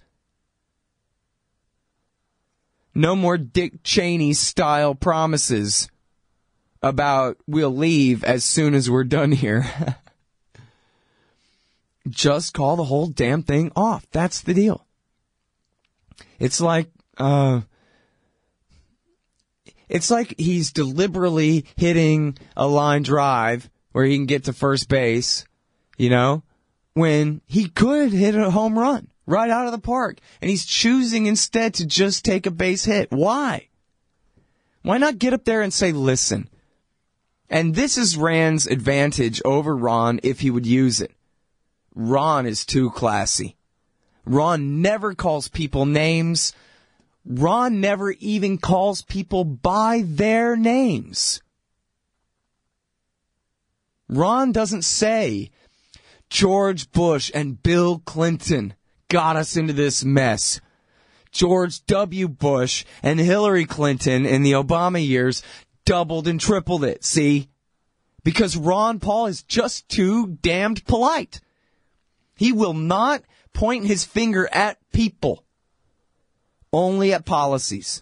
No more Dick Cheney-style promises about we'll leave as soon as we're done here. Just call the whole damn thing off. That's the deal. It's like he's deliberately hitting a line drive where he can get to first base, when he could hit a home run right out of the park. And he's choosing instead to just take a base hit. Why? Why not get up there and say, listen? And this is Rand's advantage over Ron if he would use it. Ron is too classy. Ron never calls people names. Ron never even calls people by their names. Ron doesn't say, George Bush and Bill Clinton got us into this mess. George W. Bush and Hillary Clinton in the Obama years doubled and tripled it, see? Because Ron Paul is just too damned polite. He will not point his finger at people, only at policies.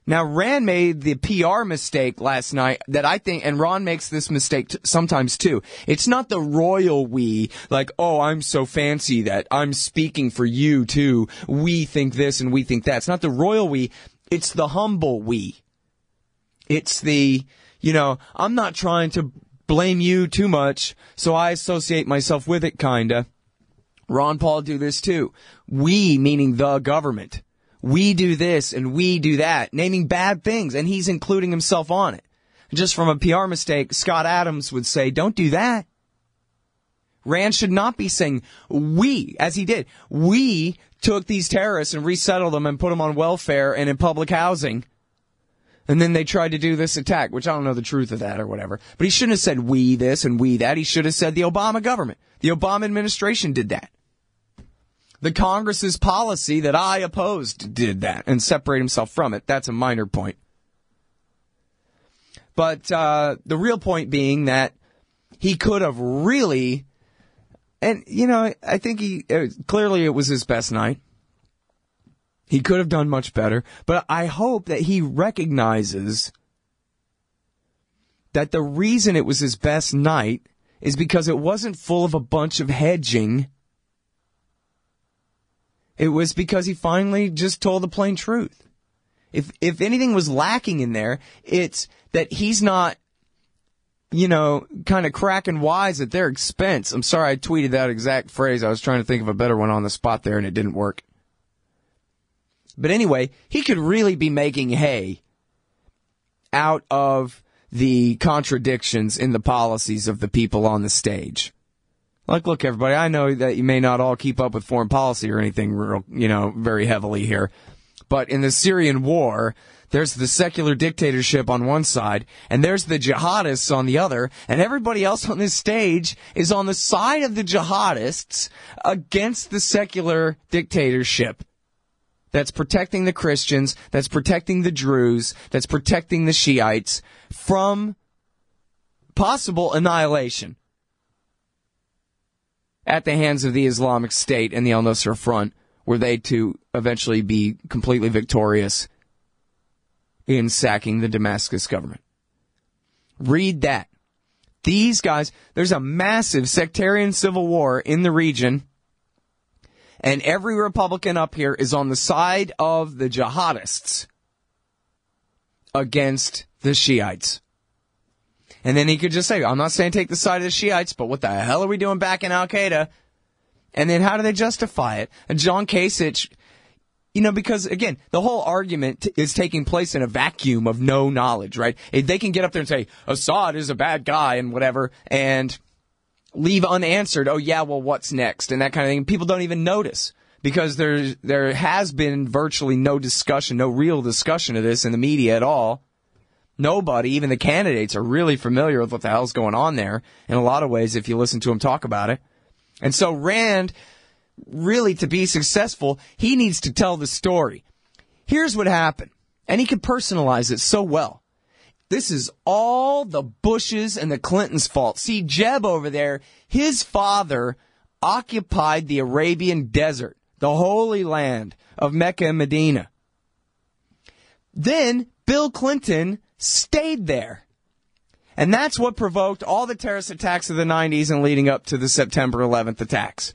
Now, Rand made the PR mistake last night that I think, and Ron makes this mistake sometimes too. It's not the royal we, like, oh, I'm so fancy that I'm speaking for you too. We think this and we think that. It's not the royal we. It's the humble we. It's the, I'm not trying to blame you too much, so I associate myself with it, kinda. Ron Paul do this too. We, meaning the government. We do this and we do that, naming bad things, and he's including himself on it. Just from a PR mistake, Scott Adams would say, don't do that. Rand should not be saying we, as he did. We took these terrorists and resettled them and put them on welfare and in public housing. And then they tried to do this attack, which I don't know the truth of that or whatever. But he shouldn't have said we this and we that. He should have said the Obama government. The Obama administration did that. The Congress's policy that I opposed did that and separate himself from it. That's a minor point. But the real point being that he could have really, and I think clearly it was his best night. He could have done much better, but I hope that he recognizes that the reason it was his best night is because it wasn't full of a bunch of hedging. It was because he finally just told the plain truth. If anything was lacking in there, it's that he's not, kind of cracking wise at their expense. I'm sorry I tweeted that exact phrase. I was trying to think of a better one on the spot there and it didn't work. But anyway, he could really be making hay out of the contradictions in the policies of the people on the stage. Like, look, everybody, I know that you may not all keep up with foreign policy or anything real, very heavily here. But in the Syrian war, there's the secular dictatorship on one side, and there's the jihadists on the other, and everybody else on this stage is on the side of the jihadists against the secular dictatorship. That's protecting the Christians, that's protecting the Druze, that's protecting the Shiites from possible annihilation at the hands of the Islamic State and the Al-Nusra Front, were they to eventually be completely victorious in sacking the Damascus government. Read that. These guys, there's a massive sectarian civil war in the region, and every Republican up here is on the side of the jihadists against the Shiites. And then he could just say, I'm not saying take the side of the Shiites, but what the hell are we doing back in Al-Qaeda? And then how do they justify it? And John Kasich, because, again, the whole argument is taking place in a vacuum of no knowledge, right? They can get up there and say, Assad is a bad guy and whatever, and leave unanswered, oh, yeah, well, what's next? And that kind of thing. People don't even notice because there has been virtually no discussion, no real discussion of this in the media at all. Nobody, even the candidates, are really familiar with what the hell's going on there in a lot of ways if you listen to them talk about it. And so Rand, really to be successful, he needs to tell the story. Here's what happened. And he can personalize it so well. This is all the Bushes and the Clintons' fault. See, Jeb over there, his father occupied the Arabian desert, the Holy Land of Mecca and Medina. Then Bill Clinton stayed there. And that's what provoked all the terrorist attacks of the 90s and leading up to the September 11th attacks.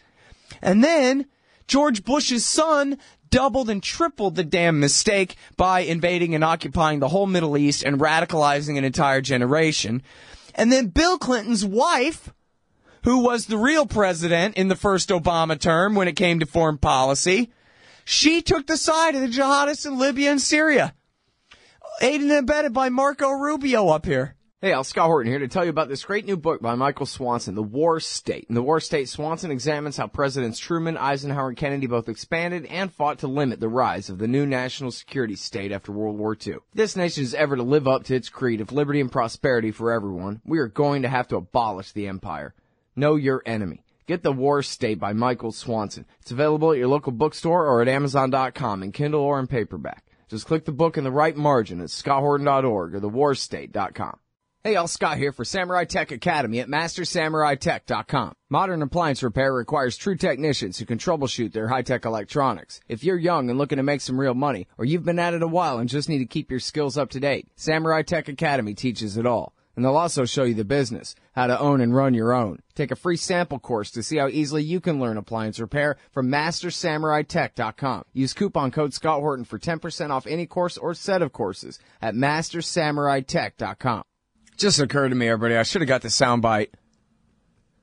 And then George Bush's son doubled and tripled the damn mistake by invading and occupying the whole Middle East and radicalizing an entire generation. And then Bill Clinton's wife, who was the real president in the first Obama term when it came to foreign policy, she took the side of the jihadists in Libya and Syria, aided and abetted by Marco Rubio up here. Hey, Scott Horton here to tell you about this great new book by Michael Swanson, The War State. In The War State, Swanson examines how Presidents Truman, Eisenhower, and Kennedy both expanded and fought to limit the rise of the new national security state after World War II. If this nation is ever to live up to its creed of liberty and prosperity for everyone, we are going to have to abolish the empire. Know your enemy. Get The War State by Michael Swanson. It's available at your local bookstore or at Amazon.com in Kindle or in paperback. Just click the book in the right margin at scotthorton.org or thewarstate.com. Hey, y'all, Scott here for Samurai Tech Academy at mastersamuraitech.com. Modern appliance repair requires true technicians who can troubleshoot their high-tech electronics. If you're young and looking to make some real money, or you've been at it a while and just need to keep your skills up to date, Samurai Tech Academy teaches it all. And they'll also show you the business, how to own and run your own. Take a free sample course to see how easily you can learn appliance repair from mastersamuraitech.com. Use coupon code Scott Horton for 10% off any course or set of courses at mastersamuraitech.com. Just occurred to me, everybody, I should have got the soundbite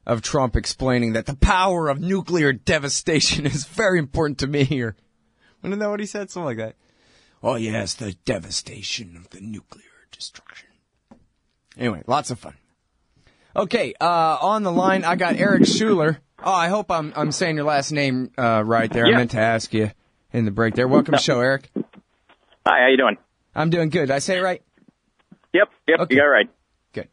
of Trump explaining that the power of nuclear devastation is very important to me here. Isn't that what he said? Something like that. Oh, yes, the devastation of the nuclear destruction. Anyway, lots of fun. Okay, on the line, I got Eric Schuler. Oh, I hope I'm saying your last name right there. Yeah. I meant to ask you in the break there. Welcome to the show, Eric. Hi, how you doing? I'm doing good. Did I say it right? Yep, Okay. You got it right. Good.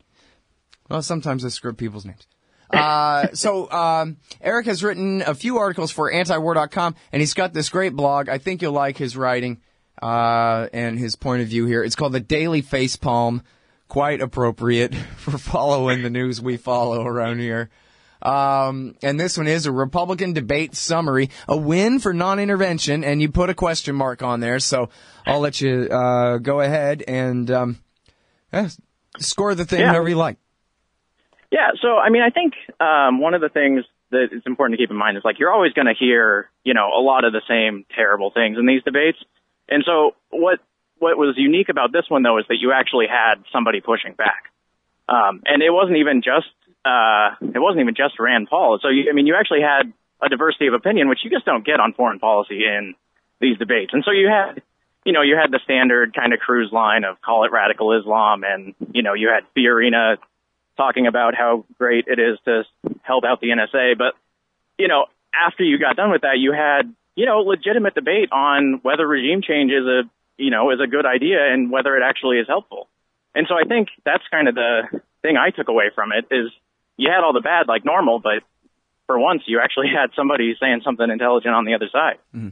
Well, sometimes I screw up people's names. Eric has written a few articles for antiwar.com, and he's got this great blog. I think you'll like his writing and his point of view here. It's called The Daily Facepalm. Quite appropriate for following the news we follow around here. And this one is a Republican debate summary, a win for non-intervention, and you put a question mark on there, so I'll let you go ahead and score the thing however you like. Yeah, so, I mean, I think one of the things that is important to keep in mind is, like, you're always going to hear, a lot of the same terrible things in these debates. And so what was unique about this one, though, is that you actually had somebody pushing back. And it wasn't even just Rand Paul. So, you actually had a diversity of opinion, which you just don't get on foreign policy in these debates. And so you had the standard kind of cruise line of call it radical Islam, and, you had Fiorina talking about how great it is to help out the NSA. But, after you got done with that, you had, legitimate debate on whether regime change is a good idea and whether it actually is helpful. And so I think that's kind of the thing I took away from it is you had all the bad like normal, but for once you actually had somebody saying something intelligent on the other side. Mm-hmm.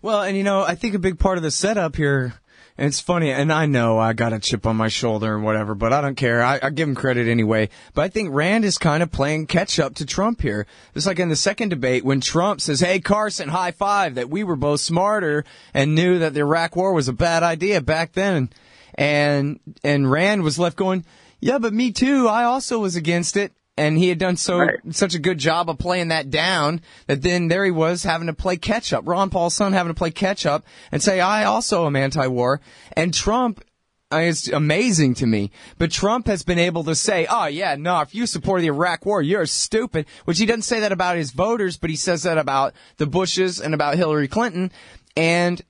Well, and I think a big part of the setup here, and it's funny, and I know I got a chip on my shoulder and whatever, but I don't care. I give him credit anyway. But I think Rand is kind of playing catch up to Trump here. Just like in the second debate when Trump says, hey, Carson, high five, that we were both smarter and knew that the Iraq war was a bad idea back then. And Rand was left going, yeah, but me too. I also was against it. And he had done such a good job of playing that down that then there he was having to play catch up. Ron Paul's son having to play catch up and say, I also am anti-war. And Trump, it's amazing to me, but Trump has been able to say, oh yeah, no, if you support the Iraq war, you're stupid, which he doesn't say that about his voters, but he says that about the Bushes and about Hillary Clinton, and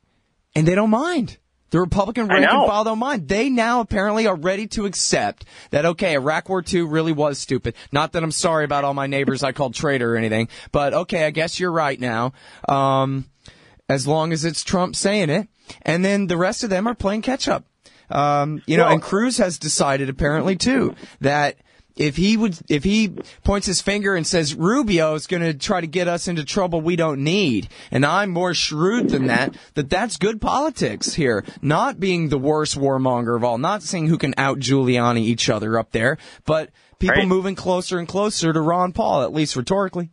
they don't mind. The Republican rank and file don't mind. They now apparently are ready to accept that, okay, Iraq War II really was stupid. Not that I'm sorry about all my neighbors I called traitor or anything, but okay, I guess you're right now. As long as it's Trump saying it. And then the rest of them are playing catch up. And Cruz has decided apparently too that if he points his finger and says Rubio is going to try to get us into trouble we don't need, and I'm more shrewd than that's good politics here. Not being the worst warmonger of all, not saying who can out Giuliani each other up there, but people moving closer and closer to Ron Paul, at least rhetorically.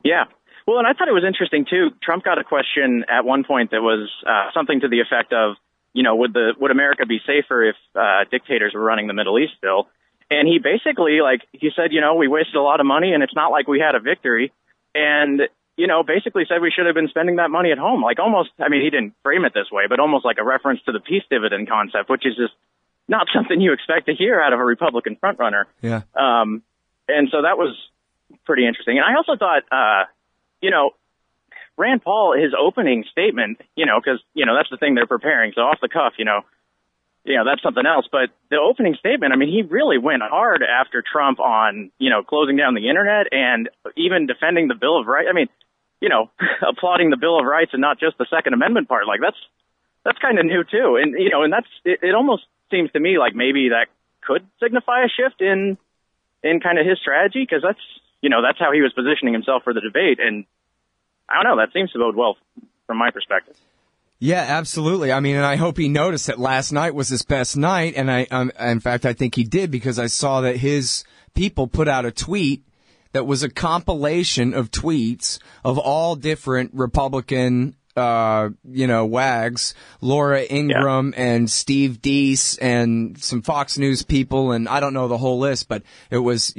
Yeah. Well, and I thought it was interesting too. Trump got a question at one point that was something to the effect of, would America be safer if dictators were running the Middle East still? And he basically, he said, we wasted a lot of money and it's not like we had a victory. And, basically said we should have been spending that money at home. He didn't frame it this way, but almost like a reference to the peace dividend concept, which is just not something you expect to hear out of a Republican frontrunner. Yeah. And so that was pretty interesting. And I also thought, Rand Paul, his opening statement, because, that's the thing they're preparing. So off the cuff, that's something else. But the opening statement, he really went hard after Trump on, closing down the internet and even defending the Bill of Rights. Applauding the Bill of Rights and not just the Second Amendment part. That's kind of new too. And, it almost seems to me like maybe that could signify a shift in kind of his strategy. Cause that's how he was positioning himself for the debate. And I don't know, that seems to bode well from my perspective. Yeah, absolutely. And I hope he noticed that last night was his best night, and in fact, I think he did because I saw that his people put out a tweet that was a compilation of tweets of all different Republican, wags, Laura Ingraham and Steve Deese and some Fox News people, and I don't know the whole list, but it was,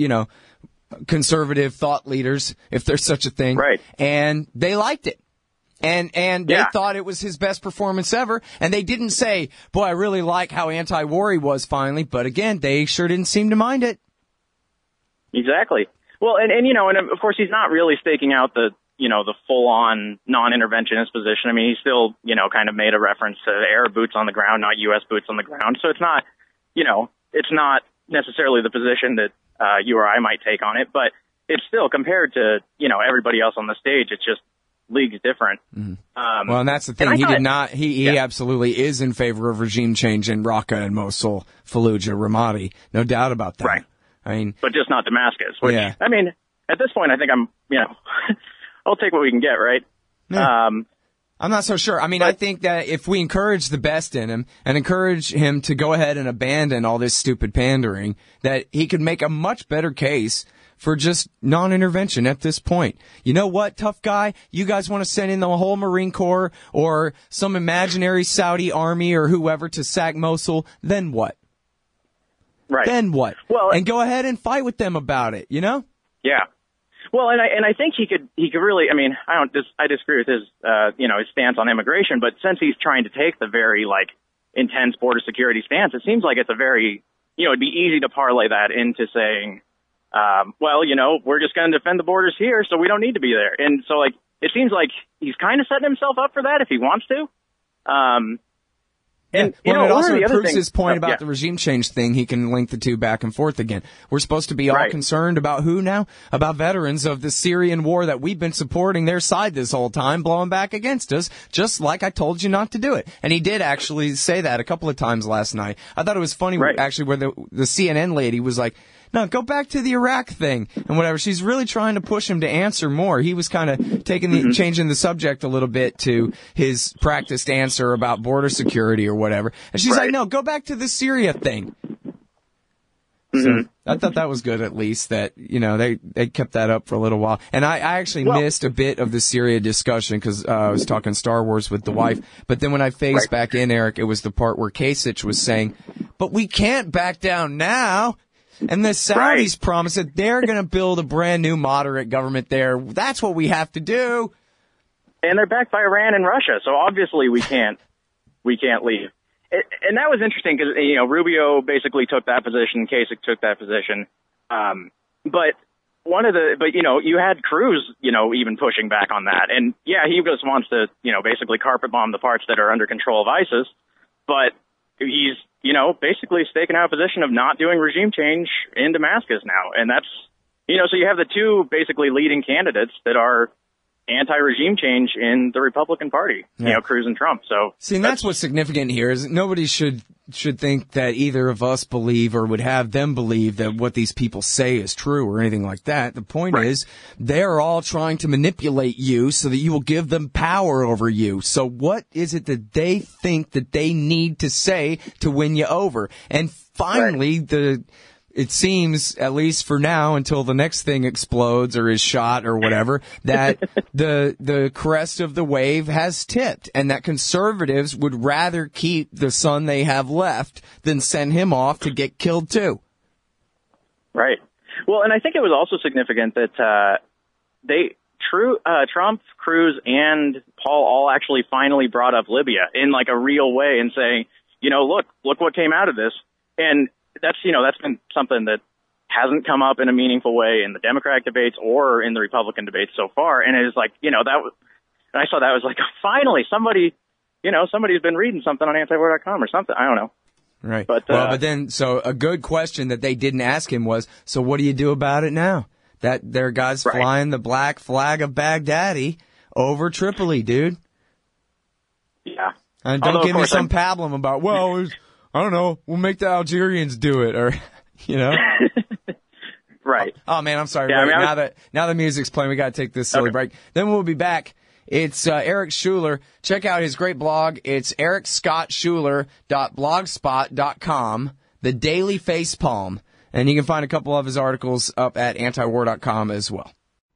conservative thought leaders, if there's such a thing. Right. And they liked it. And they thought it was his best performance ever. And they didn't say, boy, I really like how anti-war he was finally. But again, they sure didn't seem to mind it. Exactly. Well, and of course he's not really staking out the full-on non-interventionist position. He still, kind of made a reference to Arab boots on the ground, not U.S. boots on the ground. So it's not, it's not necessarily the position that you or I might take on it, but it's still compared to, everybody else on the stage. It's just league's different. Mm-hmm. Well, and that's the thing. He absolutely is in favor of regime change in Raqqa and Mosul, Fallujah, Ramadi. No doubt about that. Right. But just not Damascus. Which, at this point, I think I'm, I'll take what we can get, right? Yeah. I'm not so sure. I think that if we encourage the best in him and encourage him to go ahead and abandon all this stupid pandering, that he could make a much better case for just non-intervention at this point. You know what, tough guy? You guys want to send in the whole Marine Corps or some imaginary Saudi army or whoever to sack Mosul, then what? Right. Then what? Well, and go ahead and fight with them about it, Yeah. Well, and I think he could really, I disagree with his, his stance on immigration, but since he's trying to take the very, intense border security stance, it seems like it's a very, it'd be easy to parlay that into saying, we're just going to defend the borders here, so we don't need to be there. And so, it seems like he's kind of setting himself up for that if he wants to. And it also proves his point about the regime change thing. He can link the two back and forth again. We're supposed to be all concerned about who now? About veterans of the Syrian war that we've been supporting their side this whole time, blowing back against us, just like I told you not to do it. And he did actually say that a couple of times last night. I thought it was funny, actually, where the CNN lady was like, no, go back to the Iraq thing and whatever. She's really trying to push him to answer more. He was kind of changing the subject a little bit to his practiced answer about border security or whatever. And she's like, no, go back to the Syria thing. So I thought that was good, at least, that, they kept that up for a little while. And I actually missed a bit of the Syria discussion because I was talking Star Wars with the wife. But then when I phased back in, Eric, it was the part where Kasich was saying, but we can't back down now. And the Saudis promised that they're going to build a brand new moderate government there. That's what we have to do. And they're backed by Iran and Russia, so obviously we can't leave. And that was interesting because, Rubio basically took that position, Kasich took that position. But you had Cruz, even pushing back on that. And yeah, he just wants to, basically carpet bomb the parts that are under control of ISIS. But he's, basically staking out a position of not doing regime change in Damascus now. And that's, so you have the two basically leading candidates that are anti-regime change in the Republican Party, Cruz and Trump. So see, and that's what's significant here is nobody should think that either of us believe or would have them believe that what these people say is true or anything like that. The point is they're all trying to manipulate you so that you will give them power over you. So what is it that they think that they need to say to win you over? And finally, it seems, at least for now, until the next thing explodes or is shot or whatever, that the crest of the wave has tipped and that conservatives would rather keep the son they have left than send him off to get killed too. Right. Well, and I think it was also significant that Trump, Cruz, and Paul all actually finally brought up Libya in like a real way and saying, look what came out of this. And that's been something that hasn't come up in a meaningful way in the Democratic debates or in the Republican debates so far. And it is like, and I saw that was like, finally somebody's been reading something on antiwar.com or something. I don't know. Right. But then, so a good question that they didn't ask him was, so what do you do about it now? That their guys flying the black flag of Baghdadi over Tripoli, dude. Yeah. And don't give me some pablum about, I don't know, we'll make the Algerians do it, or, Right. Oh, man, I'm sorry. Yeah, now the music's playing, we got to take this silly break. Then we'll be back. It's Eric Schuler. Check out his great blog. It's ericscottschuler.blogspot.com, The Daily Facepalm. And you can find a couple of his articles up at antiwar.com as well.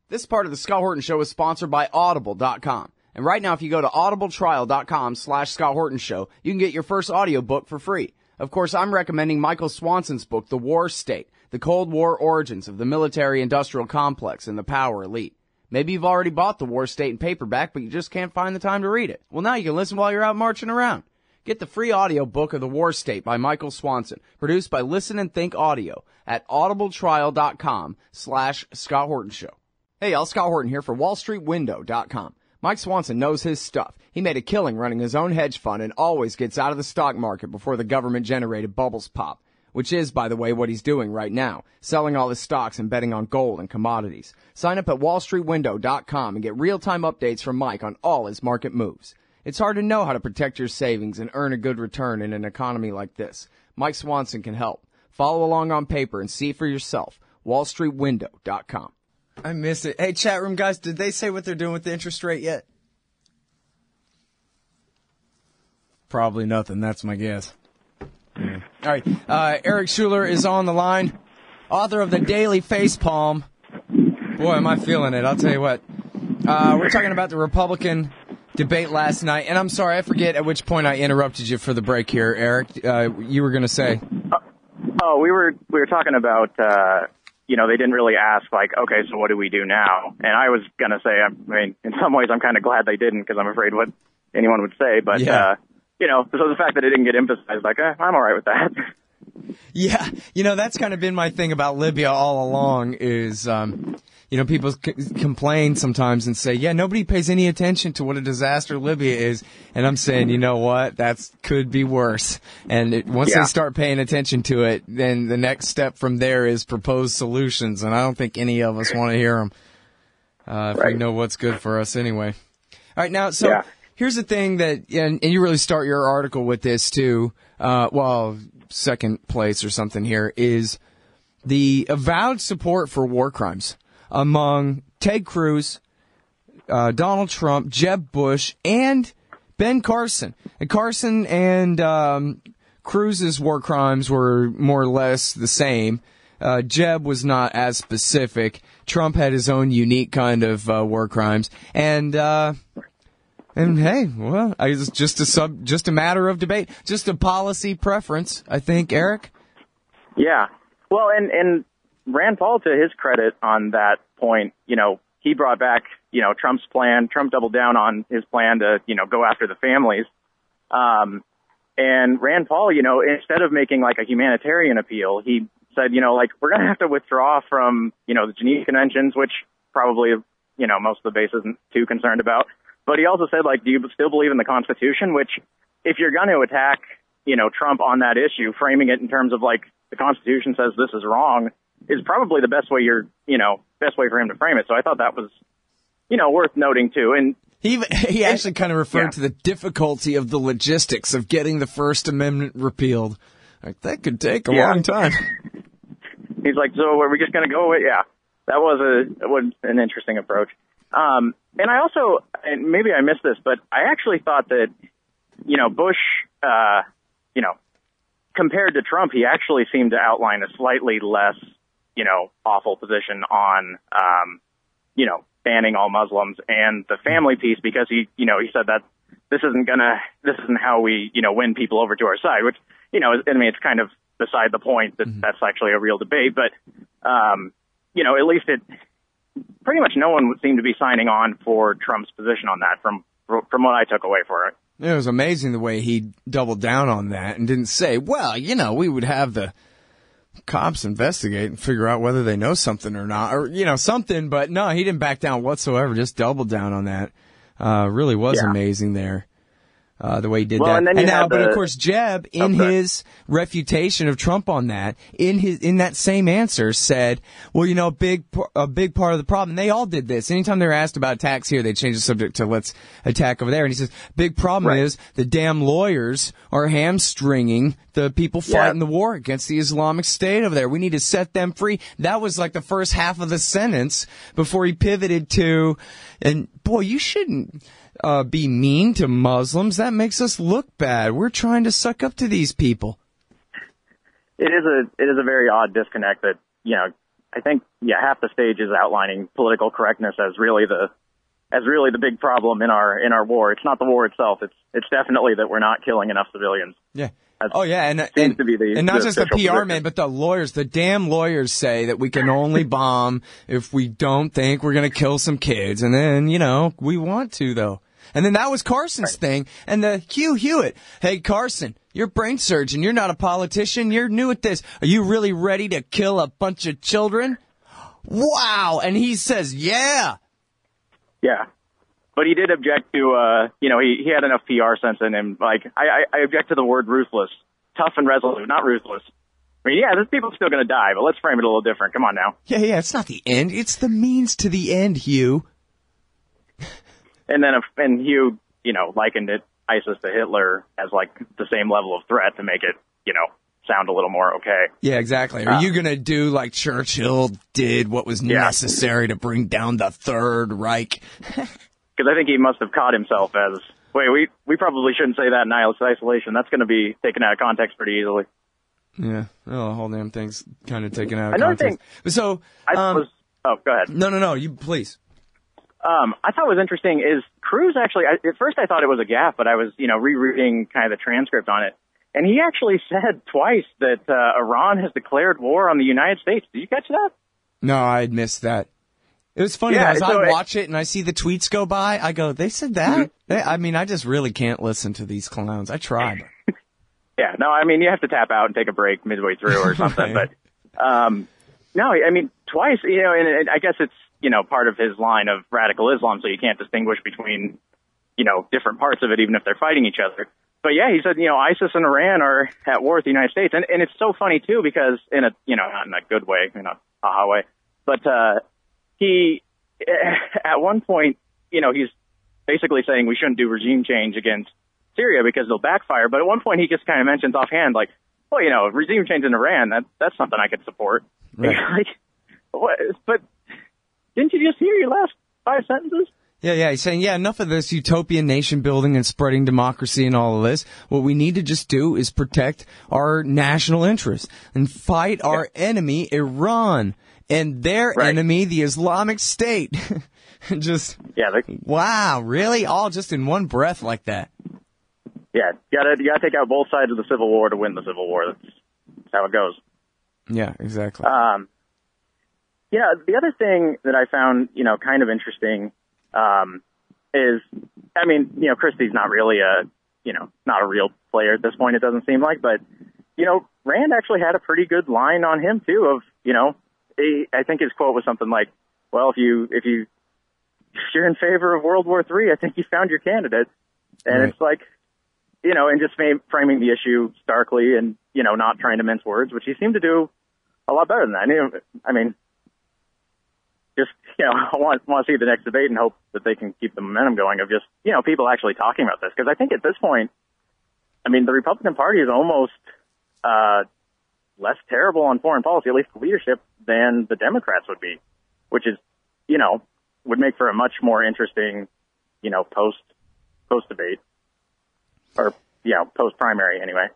This part of the Scott Horton Show is sponsored by Audible.com. And right now, if you go to audibletrial.com/Scott Horton Show, you can get your first audiobook for free. Of course, I'm recommending Michael Swanson's book, The War State, The Cold War Origins of the Military-Industrial Complex and the Power Elite. Maybe you've already bought The War State in paperback, but you just can't find the time to read it. Well, now you can listen while you're out marching around. Get the free audiobook of The War State by Michael Swanson, produced by Listen and Think Audio at audibletrial.com/Scott Horton Show. Hey, y'all, Scott Horton here for WallStreetWindow.com. Mike Swanson knows his stuff. He made a killing running his own hedge fund and always gets out of the stock market before the government-generated bubbles pop, which is, by the way, what he's doing right now, selling all his stocks and betting on gold and commodities. Sign up at wallstreetwindow.com and get real-time updates from Mike on all his market moves. It's hard to know how to protect your savings and earn a good return in an economy like this. Mike Swanson can help. Follow along on paper and see for yourself. wallstreetwindow.com. I missed it. Hey, chat room guys, did they say what they're doing with the interest rate yet? Probably nothing. That's my guess. Yeah. All right. Eric Schuler is on the line, author of The Daily Facepalm. Boy, am I feeling it. I'll tell you what. We're talking about the Republican debate last night, and I'm sorry, I forget at which point I interrupted you for the break here, Eric. You were going to say. We were talking about, they didn't really ask, like, okay, so what do we do now? And I was going to say, I mean, in some ways I'm kind of glad they didn't because I'm afraid what anyone would say. But, so the fact that it didn't get emphasized, like, I'm all right with that. Yeah, that's kind of been my thing about Libya all along is, people complain sometimes and say, yeah, nobody pays any attention to what a disaster Libya is. And I'm saying, you know what, that could be worse. And once they start paying attention to it, then the next step from there is propose solutions. And I don't think any of us want to hear them if we know what's good for us anyway. All right, now, here's the thing that, and you really start your article with this too, second place or something here, is the avowed support for war crimes among Ted Cruz, Donald Trump, Jeb Bush, and Ben Carson. And Carson and Cruz's war crimes were more or less the same. Jeb was not as specific. Trump had his own unique kind of war crimes, and hey, well, it's just a matter of debate, just a policy preference, I think, Eric. Yeah, well, and Rand Paul, to his credit on that point, he brought back Trump's plan. Trump doubled down on his plan to go after the families. And Rand Paul, instead of making like a humanitarian appeal, he said, we're going to have to withdraw from, the Geneva Conventions, which probably, most of the base isn't too concerned about. But he also said, do you still believe in the Constitution? Which, if you're going to attack, Trump on that issue, framing it in terms of the Constitution says this is wrong, is probably the best way best way for him to frame it. So I thought that was, worth noting too. And he actually kind of referred to the difficulty of the logistics of getting the First Amendment repealed. That could take a long time. He's like, so are we just going to go away? Yeah, that was an interesting approach. And I also, and maybe I missed this, but I actually thought that, Bush, compared to Trump, he actually seemed to outline a slightly less, awful position on, banning all Muslims and the family piece, because he said that this isn't how we, win people over to our side, which, it's kind of beside the point that that's actually a real debate, but, at least pretty much no one would seem to be signing on for Trump's position on that from what I took away for it. It was amazing the way he doubled down on that and didn't say, well, we would have the cops investigate and figure out whether they know something or not, or, something, but no, he didn't back down whatsoever, just doubled down on that. Really was amazing there. The way he did that. But of course, Jeb, in his refutation of Trump on that, in that same answer said, well, a big part of the problem, they all did this. Anytime they were asked about attacks here, they changed the subject to let's attack over there. And he says, big problem is the damn lawyers are hamstringing the people fighting the war against the Islamic State over there. We need to set them free. That was like the first half of the sentence before he pivoted to, and boy, you shouldn't be mean to Muslims. That makes us look bad. We're trying to suck up to these people. It is a very odd disconnect that, I think, half the stage is outlining political correctness as really the big problem in our war. It's not the war itself. It's definitely that we're not killing enough civilians. Yeah. And not just the PR position. man, but the lawyers. The damn lawyers say that we can only bomb if we don't think we're going to kill some kids. And then, we want to, though. And then that was Carson's thing. And the Hugh Hewitt, hey, Carson, you're a brain surgeon. You're not a politician. You're new at this. Are you really ready to kill a bunch of children? Wow. And he says, yeah. Yeah. But he did object to, he had enough PR sense in him. I object to the word ruthless. Tough and resolute, not ruthless. I mean, there's people still going to die, but let's frame it a little different. Come on now. Yeah, it's not the end. It's the means to the end, Hugh. And Hugh, likened ISIS to Hitler as the same level of threat to make it, sound a little more okay. Yeah, exactly. Are you going to do like Churchill did what was necessary to bring down the Third Reich? Because I think he must have caught himself as, wait, we probably shouldn't say that in isolation. That's going to be taken out of context pretty easily. Yeah, well, the whole damn thing's kind of taken out of Another context. Thing, go ahead. No, you please. I thought was interesting is Cruz actually, at first I thought it was a gaffe, but I was, rereading kind of the transcript on it. And he actually said twice that Iran has declared war on the United States. Did you catch that? No, I had missed that. It was funny, as I watch it and I see the tweets go by, I go, they said that? Mm-hmm. I just really can't listen to these clowns. I tried. Yeah, no, you have to tap out and take a break midway through or something. Right. But, no, twice, and I guess it's, part of his line of radical Islam, so you can't distinguish between, different parts of it, even if they're fighting each other. But yeah, he said, ISIS and Iran are at war with the United States. And it's so funny too, because in a, not in a good way, haha way, but, he, at one point, he's basically saying we shouldn't do regime change against Syria because they'll backfire. But at one point he just kind of mentions offhand, regime change in Iran, that's something I could support. Right. What? But didn't you just hear your last 5 sentences? Yeah, he's saying, enough of this utopian nation building and spreading democracy and all of this. What we need to just do is protect our national interests and fight our enemy, Iran, and their enemy, the Islamic State. Just, wow, really? All just in one breath like that. Yeah, you gotta take out both sides of the Civil War to win the Civil War. That's how it goes. Yeah, exactly. The other thing that I found, kind of interesting, is, Christie's not really not a real player at this point, it doesn't seem like, but, Rand actually had a pretty good line on him too of, I think his quote was something like, well, if you're in favor of World War III, I think you found your candidate. And It's like, and just framing the issue starkly and, not trying to mince words, which he seemed to do a lot better than that. I want to see the next debate and hope that they can keep the momentum going of just, people actually talking about this. Because I think at this point, the Republican Party is almost less terrible on foreign policy, at least leadership, than the Democrats would be, which is, would make for a much more interesting, post debate or, post primary anyway.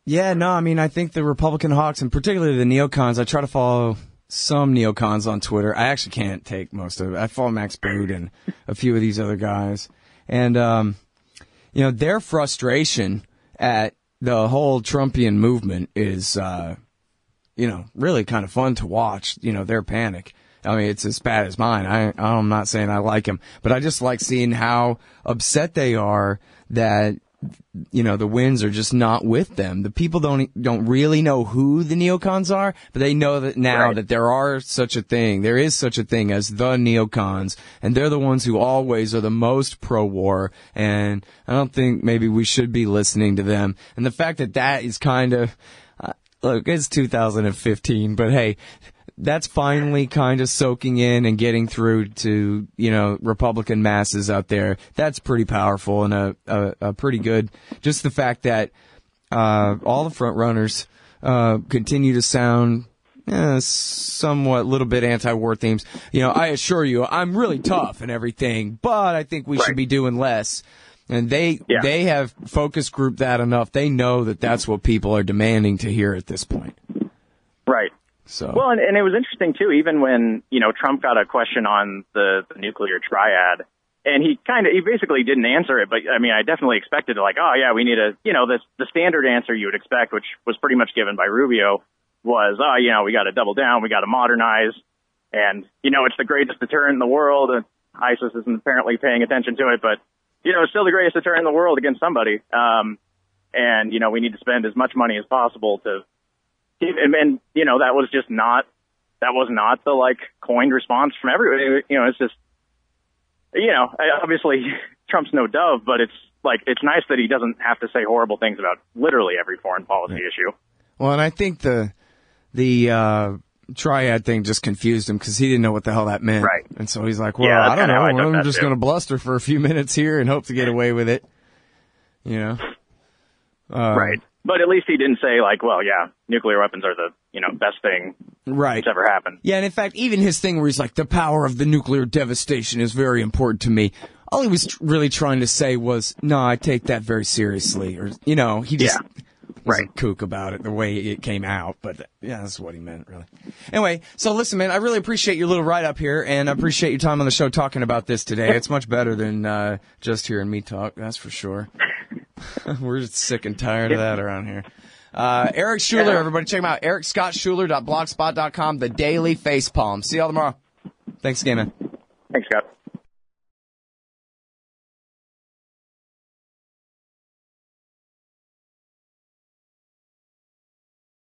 Yeah, no, I think the Republican hawks and particularly the neocons, I try to follow some neocons on Twitter. I actually can't take most of it. I follow Max Boot and a few of these other guys. And, their frustration at the whole Trumpian movement is, really kind of fun to watch, their panic. It's as bad as mine. I'm not saying I like them, but I just like seeing how upset they are that, the winds are just not with them. The people don't really know who the neocons are, but they know that now that there is such a thing as the neocons, and they're the ones who always are the most pro-war, and I don't think maybe we should be listening to them. And the fact that is kind of, look, it's 2015, but hey, that's finally kind of soaking in and getting through to, Republican masses out there. That's pretty powerful and a pretty good, just the fact that, all the front runners, continue to sound, somewhat little bit anti-war themes. I assure you, I'm really tough and everything, but I think we should be doing less. And they have focus grouped that enough. They know that that's what people are demanding to hear at this point. Right. So. Well, and it was interesting, too, even when, Trump got a question on the nuclear triad, and he basically didn't answer it, but, I definitely expected to, we need the standard answer you would expect, which was pretty much given by Rubio, was, we got to double down, we got to modernize, and, it's the greatest deterrent in the world, and ISIS isn't apparently paying attention to it, but, it's still the greatest deterrent in the world against somebody, and, we need to spend as much money as possible to. And that was not the coined response from everybody. It's just, obviously Trump's no dove, but it's nice that he doesn't have to say horrible things about literally every foreign policy issue. Well, and I think the triad thing just confused him because he didn't know what the hell that meant. Right. And so he's like, well, I don't know. I'm just going to bluster for a few minutes here and hope to get away with it. Right. But at least he didn't say, nuclear weapons are the, best thing that's ever happened. Yeah, and in fact, even his thing where he's like, the power of the nuclear devastation is very important to me. All he was really trying to say was, no, I take that very seriously. Or, he just was a kook about it, the way it came out. But, that's what he meant, really. Anyway, so listen, man, I really appreciate your little write-up here, and I appreciate your time on the show talking about this today. It's much better than just hearing me talk, that's for sure. We're just sick and tired of that around here. Eric Schuler, everybody check him out. EricScottSchuler.blogspot.com, the Daily Facepalm. See y'all tomorrow. Thanks again, man. Thanks, Scott.